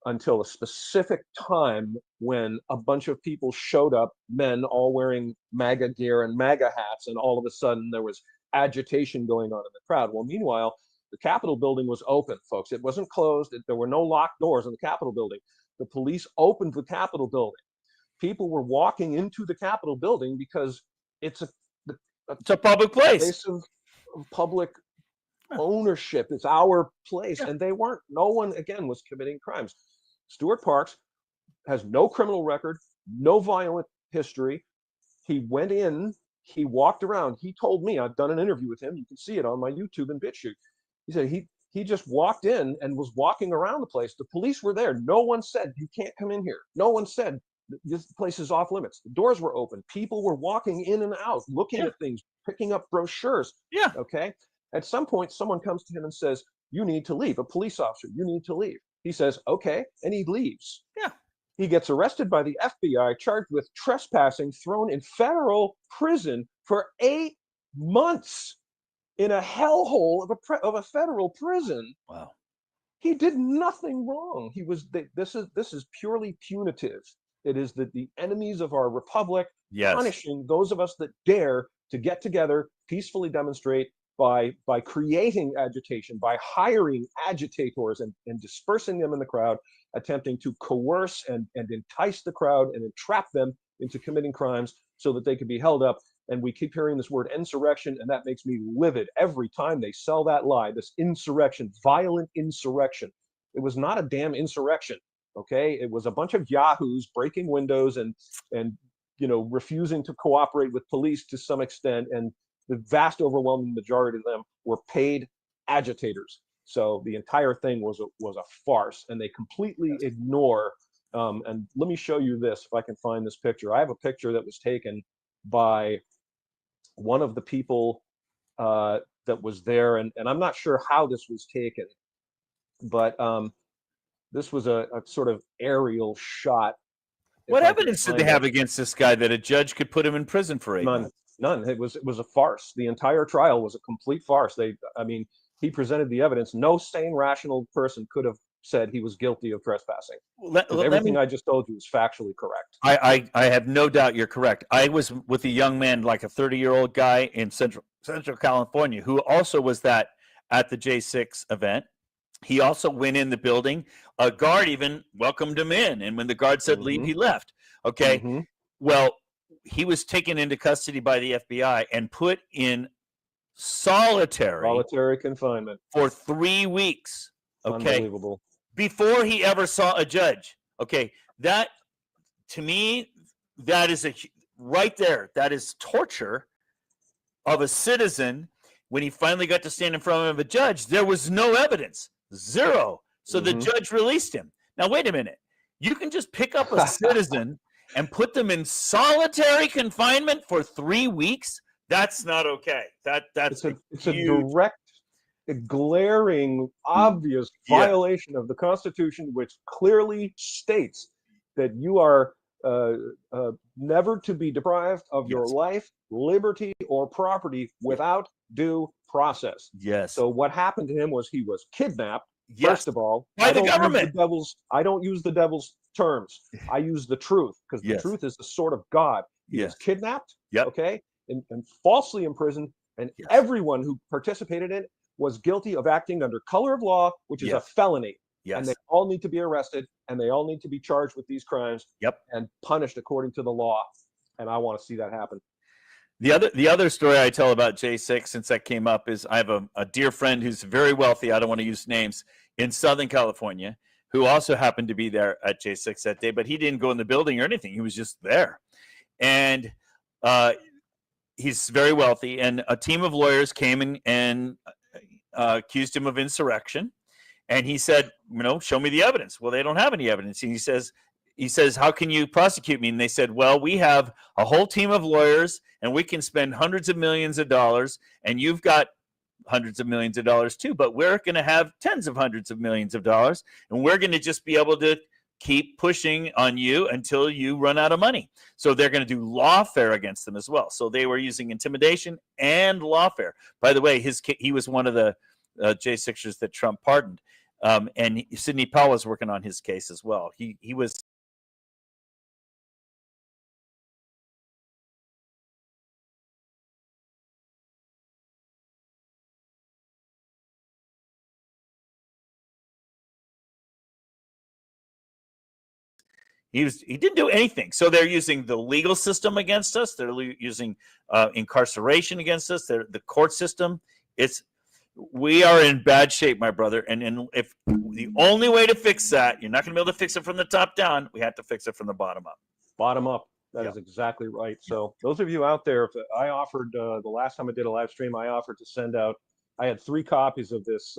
Speaker 2: until a specific time when a bunch of people showed up, men all wearing MAGA gear and MAGA hats, and all of a sudden there was agitation going on in the crowd. Well, meanwhile, the Capitol building was open, folks. It wasn't closed. There were no locked doors in the Capitol building. The police opened the Capitol building. People were walking into the Capitol building because it's
Speaker 1: a public place
Speaker 2: of public ownership. It's our place. And they weren't. No one, again, was committing crimes. Stuart Parks has no criminal record, no violent history. He went in, he walked around. He told me, I've done an interview with him. You can see it on my YouTube and BitChute. He said he just walked in and was walking around the place. The police were there. No one said, you can't come in here. No one said, this place is off limits. The doors were open. People were walking in and out, looking at things, picking up brochures.
Speaker 1: Yeah.
Speaker 2: Okay. At some point, someone comes to him and says, you need to leave. A police officer, you need to leave. He says, okay. And he leaves.
Speaker 1: Yeah.
Speaker 2: He gets arrested by the FBI, charged with trespassing, thrown in federal prison for 8 months in a hellhole of a federal prison.
Speaker 1: Wow.
Speaker 2: He did nothing wrong. This is purely punitive. It is the enemies of our republic punishing those of us that dare to get together, peacefully demonstrate by creating agitation, by hiring agitators and dispersing them in the crowd, attempting to coerce and entice the crowd and entrap them into committing crimes so that they could be held up. And we keep hearing this word insurrection, and that makes me livid every time they sell that lie, this insurrection, violent insurrection. It was not a damn insurrection. Okay, it was a bunch of yahoos breaking windows and refusing to cooperate with police to some extent, and the vast overwhelming majority of them were paid agitators. So the entire thing was a farce, and they completely ignore. And let me show you this, if I can find this picture. I have a picture that was taken by one of the people that was there, and I'm not sure how this was taken, but this was a sort of aerial shot.
Speaker 1: What evidence did they have against this guy that a judge could put him in prison for 8 months?
Speaker 2: None. It was a farce. The entire trial was a complete farce. He presented the evidence. No sane, rational person could have said he was guilty of trespassing. Everything I just told you is factually correct.
Speaker 1: I have no doubt you're correct. I was with a young man, like a 30-year-old guy in Central California, who also was at the J6 event. He also went in the building. A guard even welcomed him in, and when the guard said leave, he left. Okay. Well, he was taken into custody by the FBI and put in solitary
Speaker 2: confinement
Speaker 1: for 3 weeks. Okay.
Speaker 2: Unbelievable.
Speaker 1: Before he ever saw a judge. Okay. That, to me, that is right there. That is torture of a citizen. When he finally got to stand in front of a judge, there was no evidence. Zero. So the judge released him. Now, wait a minute. You can just pick up a citizen and put them in solitary confinement for 3 weeks? That's not okay. It's a
Speaker 2: direct, glaring, obvious violation of the Constitution, which clearly states that you are never to be deprived of your life, liberty, or property without due process.
Speaker 1: Yes.
Speaker 2: So what happened to him was he was kidnapped. First of all,
Speaker 1: by the government.
Speaker 2: I don't use the devil's terms. I use the truth, because the truth is the sword of God. He was kidnapped, okay, and falsely imprisoned, and everyone who participated in it was guilty of acting under color of law, which is a felony. And they all need to be arrested, and they all need to be charged with these crimes and punished according to the law. And I want to see that happen.
Speaker 1: The other story I tell about J6, since that came up, is I have a dear friend who's very wealthy. I don't want to use names, in Southern California, who also happened to be there at J6 that day, but he didn't go in the building or anything. He was just there. And he's very wealthy, and a team of lawyers came and accused him of insurrection. And he said, show me the evidence. Well, they don't have any evidence. And he says, how can you prosecute me? And they said, well, we have a whole team of lawyers, and we can spend hundreds of millions of dollars, and you've got hundreds of millions of dollars too, but we're going to have tens of hundreds of millions of dollars, and we're going to just be able to keep pushing on you until you run out of money. So they're going to do lawfare against them as well. So they were using intimidation and lawfare. By the way, he was one of the J6ers that Trump pardoned. And Sidney Powell was working on his case as well. He was. He didn't do anything. So they're using the legal system against us. They're using incarceration against us. The court system. We are in bad shape, my brother. And if the only way to fix that, you're not going to be able to fix it from the top down. We have to fix it from the bottom up.
Speaker 2: Bottom up. That is exactly right. So those of you out there, I offered the last time I did a live stream, I offered to send out. I had 3 copies of this,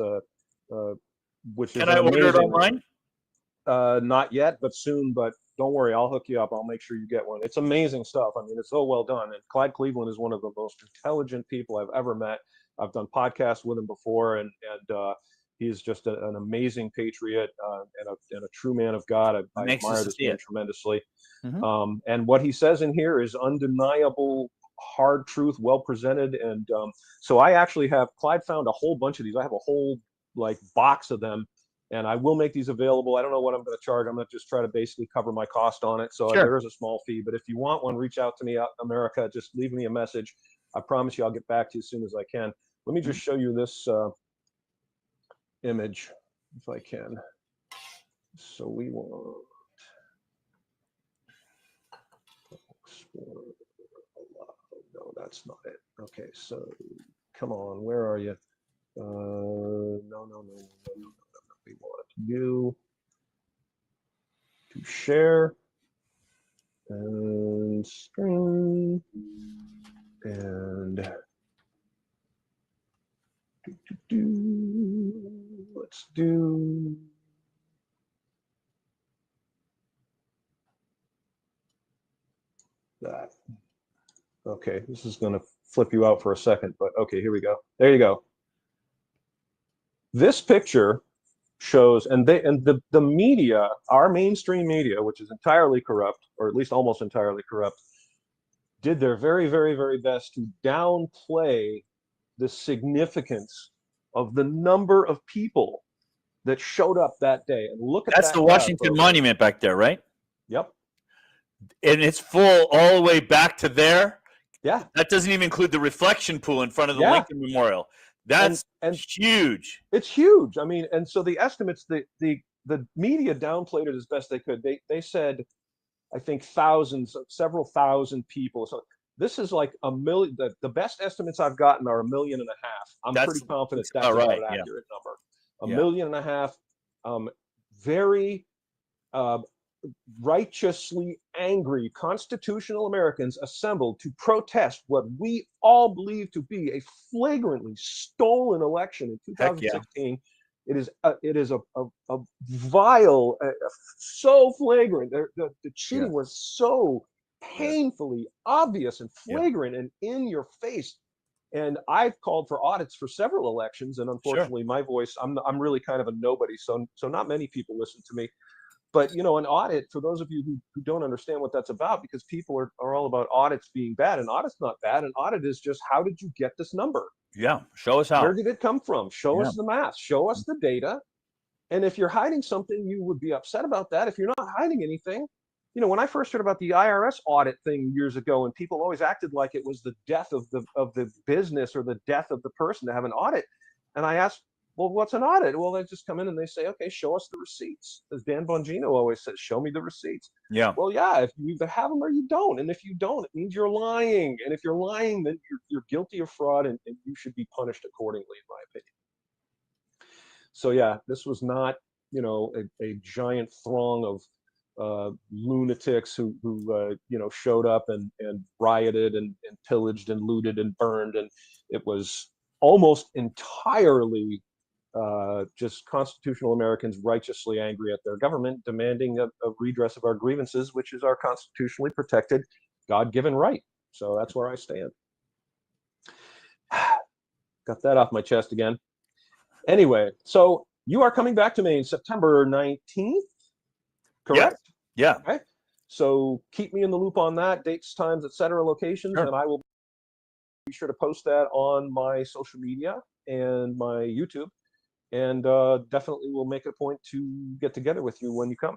Speaker 2: which is
Speaker 1: Can I order it online?
Speaker 2: Not yet, but soon. But don't worry, I'll hook you up. I'll make sure you get one. It's amazing stuff. I mean, it's so well done. And Clyde Cleveland is one of the most intelligent people I've ever met. I've done podcasts with him before, and he's just an amazing patriot and a true man of God. I admire this man tremendously. Mm-hmm. And what he says in here is undeniable, hard truth, well presented. And so I actually have, Clyde found a whole bunch of these. I have a whole box of them. And I will make these available. I don't know what I'm going to charge. I'm going to just try to basically cover my cost on it. So there is a small fee. But if you want one, reach out to me, America. Just leave me a message. I promise you I'll get back to you as soon as I can. Let me just show you this image, if I can. So we want... No, that's not it. Okay, so come on. Where are you? No. We want you to share and screen and let's do that. Okay, this is going to flip you out for a second, but okay, here we go. There you go. This picture shows, and the media, our mainstream media, which is entirely corrupt, or at least almost entirely corrupt, did their very, very, very best to downplay the significance of the number of people that showed up that day. And look at that.
Speaker 1: That's the Washington Monument back there, right?
Speaker 2: Yep.
Speaker 1: And it's full all the way back to there.
Speaker 2: Yeah.
Speaker 1: That doesn't even include the reflection pool in front of the Lincoln Memorial. That's huge.
Speaker 2: It's huge. I mean, and so the estimates, the media downplayed it as best they could. They said, I think several thousand people. So this is like a million. The best estimates I've gotten are 1.5 million. I'm pretty confident that's an accurate number. 1.5 million. Very righteously angry constitutional Americans assembled to protest what we all believe to be a flagrantly stolen election in 2016. It is a vile, so flagrant. The cheating was so painfully obvious and flagrant and in your face. And I've called for audits for several elections, and unfortunately, my voice, I'm really kind of a nobody, so not many people listen to me. But an audit, for those of you who don't understand what that's about, because people are all about audits being bad, and audit's not bad. An audit is just, how did you get this number?
Speaker 1: Yeah, show us how.
Speaker 2: Where did it come from? Show us the math. Show us the data. And if you're hiding something, you would be upset about that. If you're not hiding anything, when I first heard about the IRS audit thing years ago, and people always acted like it was the death of the business or the death of the person to have an audit, and I asked, well, what's an audit? Well, they just come in and they say, okay, show us the receipts. As Dan Bongino always says, show me the receipts.
Speaker 1: Yeah.
Speaker 2: Well, yeah, if you either have them or you don't. And if you don't, it means you're lying. And if you're lying, then you're guilty of fraud, and you should be punished accordingly, in my opinion. So, yeah, this was not, a giant throng of lunatics who showed up and rioted and pillaged and looted and burned. And it was almost entirely just constitutional Americans righteously angry at their government, demanding a redress of our grievances, which is our constitutionally protected, God-given right. So that's where I stand. Got that off my chest again. Anyway, so you are coming back to Maine September 19th, correct?
Speaker 1: Yeah.
Speaker 2: Okay. So keep me in the loop on that, dates, times, etc., locations, and I will be sure to post that on my social media and my YouTube. and definitely we'll make it a point to get together with you when you come.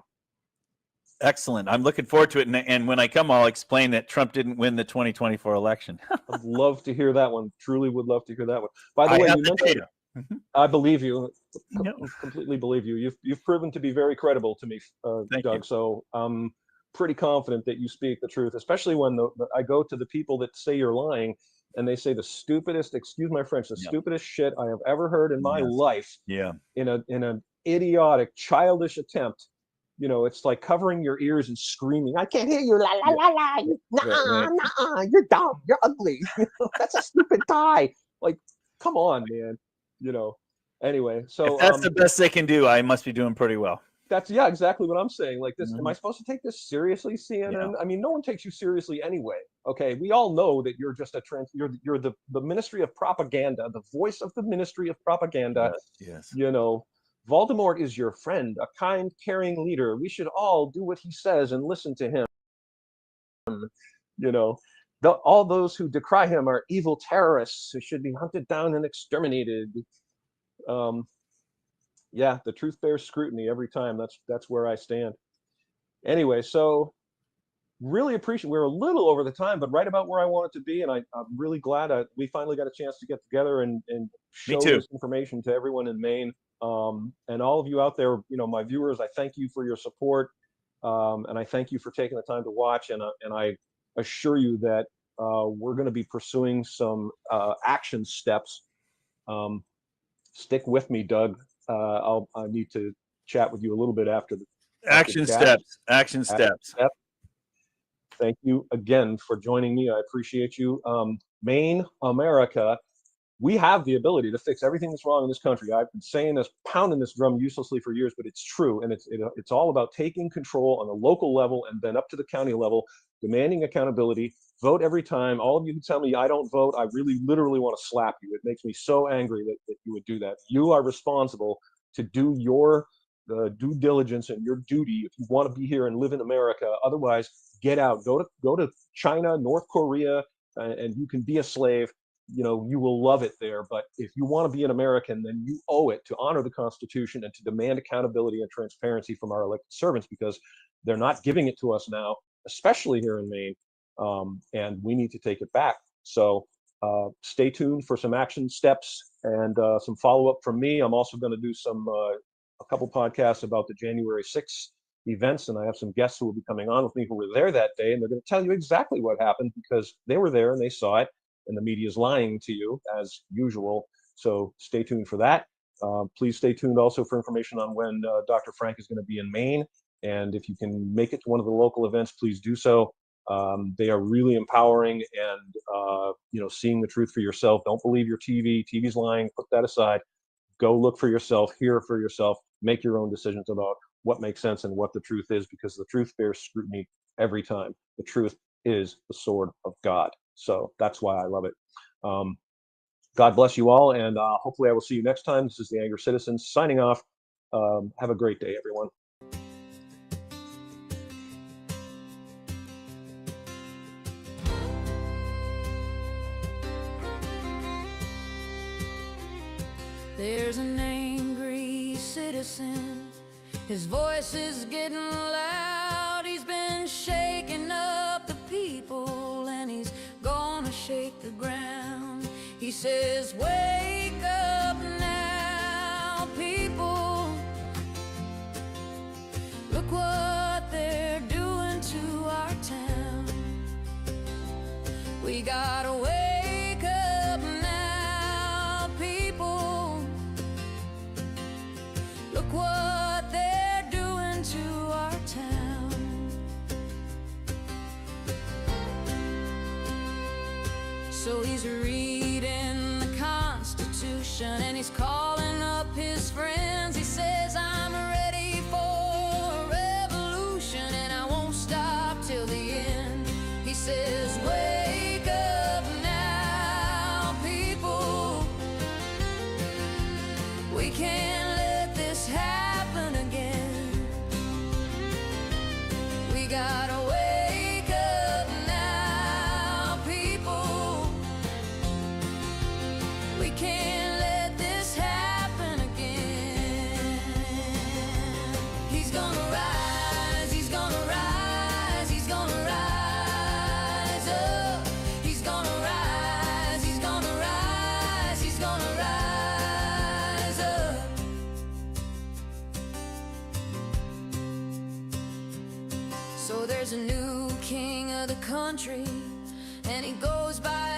Speaker 1: Excellent. I'm looking forward to it. And when I come, I'll explain that Trump didn't win the 2024 election.
Speaker 2: I'd love to hear that one. Truly would love to hear that one. By the
Speaker 1: I
Speaker 2: way,
Speaker 1: have
Speaker 2: you
Speaker 1: the
Speaker 2: mentioned,
Speaker 1: data.
Speaker 2: I believe you.
Speaker 1: No.
Speaker 2: Completely believe you. You've proven to be very credible to me,
Speaker 1: Thank
Speaker 2: Doug.
Speaker 1: you.
Speaker 2: So I'm pretty confident that you speak the truth, especially when I go to the people that say you're lying, and they say the stupidest, excuse my French, the
Speaker 1: Yeah.
Speaker 2: stupidest shit I have ever heard in my
Speaker 1: Yes.
Speaker 2: life.
Speaker 1: Yeah.
Speaker 2: In an idiotic, childish attempt. You know, it's like covering your ears and screaming, "I can't hear you, la la la la, nah, nah, you're dumb, you're ugly." That's a stupid tie. Like, come on, man. You know. Anyway, so
Speaker 1: If that's the best they can do, I must be doing pretty well.
Speaker 2: that's exactly what I'm saying. Like this, am I
Speaker 1: Mhm.
Speaker 2: supposed to take this seriously, CNN?
Speaker 1: Yeah.
Speaker 2: I mean, no one takes you seriously anyway. Okay, we all know that you're just you're the Ministry of Propaganda, the voice of the Ministry of Propaganda.
Speaker 1: Yes.
Speaker 2: You know, Voldemort is your friend, a kind, caring leader. We should all do what he says and listen to him. You know, all those who decry him are evil terrorists who should be hunted down and exterminated. Um, yeah, the truth bears scrutiny every time. That's where I stand. Anyway, so really appreciate. We're a little over the time, but right about where I wanted to be, and I'm really glad we finally got a chance to get together and
Speaker 1: Me
Speaker 2: show
Speaker 1: too.
Speaker 2: this information to everyone in Maine. And all of you out there, you know, my viewers, I thank you for your support, and I thank you for taking the time to watch. And I assure you that we're going to be pursuing some action steps. Stick with me, Doug. I need to chat with you a little bit after the
Speaker 1: Action
Speaker 2: chat.
Speaker 1: steps. Action steps.
Speaker 2: Thank you again for joining me. I appreciate you. Maine, America, we have the ability to fix everything that's wrong in this country. I've been saying this, pounding this drum uselessly for years, but it's true. And it's all about taking control on the local level and then up to the county level, demanding accountability, vote every time. All of you who tell me I don't vote, I really literally want to slap you. It makes me so angry that you would do that. You are responsible to do your due diligence and your duty if you want to be here and live in America. Otherwise, get out. Go to China, North Korea, and you can be a slave. You know, you will love it there. But if you want to be an American, then you owe it to honor the Constitution and to demand accountability and transparency from our elected servants, because they're not giving it to us now, especially here in Maine, and we need to take it back. So stay tuned for some action steps and some follow-up from me. I'm also going to do a couple podcasts about the January 6th events, and I have some guests who will be coming on with me who were there that day, and they're going to tell you exactly what happened because they were there and they saw it, and the media is lying to you as usual. So stay tuned for that. Please stay tuned also for information on when Dr. Frank is going to be in Maine, and if you can make it to one of the local events, please do so. They are really empowering, and you know, seeing the truth for yourself. Don't believe your TV. TV's lying. Put that aside. Go look for yourself, hear for yourself, make your own decisions about what makes sense and what the truth is, because the truth bears scrutiny every time. The truth is the sword of God. So that's why I love it. God bless you all, and hopefully I will see you next time. This is the Angry Citizen signing off. Have a great day, everyone.
Speaker 3: There's an angry citizen. His voice is getting loud. He's been shaking up the people, and he's gonna shake the ground. He says, wake up now, people. Look what they're doing to our town. We gotta wake up now, people. Look what they're doing to our town. So he's reading the Constitution and he's calling up his friends. He says, I'm ready for a revolution and I won't stop till the end. He says, wake up now, people. We can't let this happen again. We gotta wake up now, people. We can't let this happen. country, and he goes by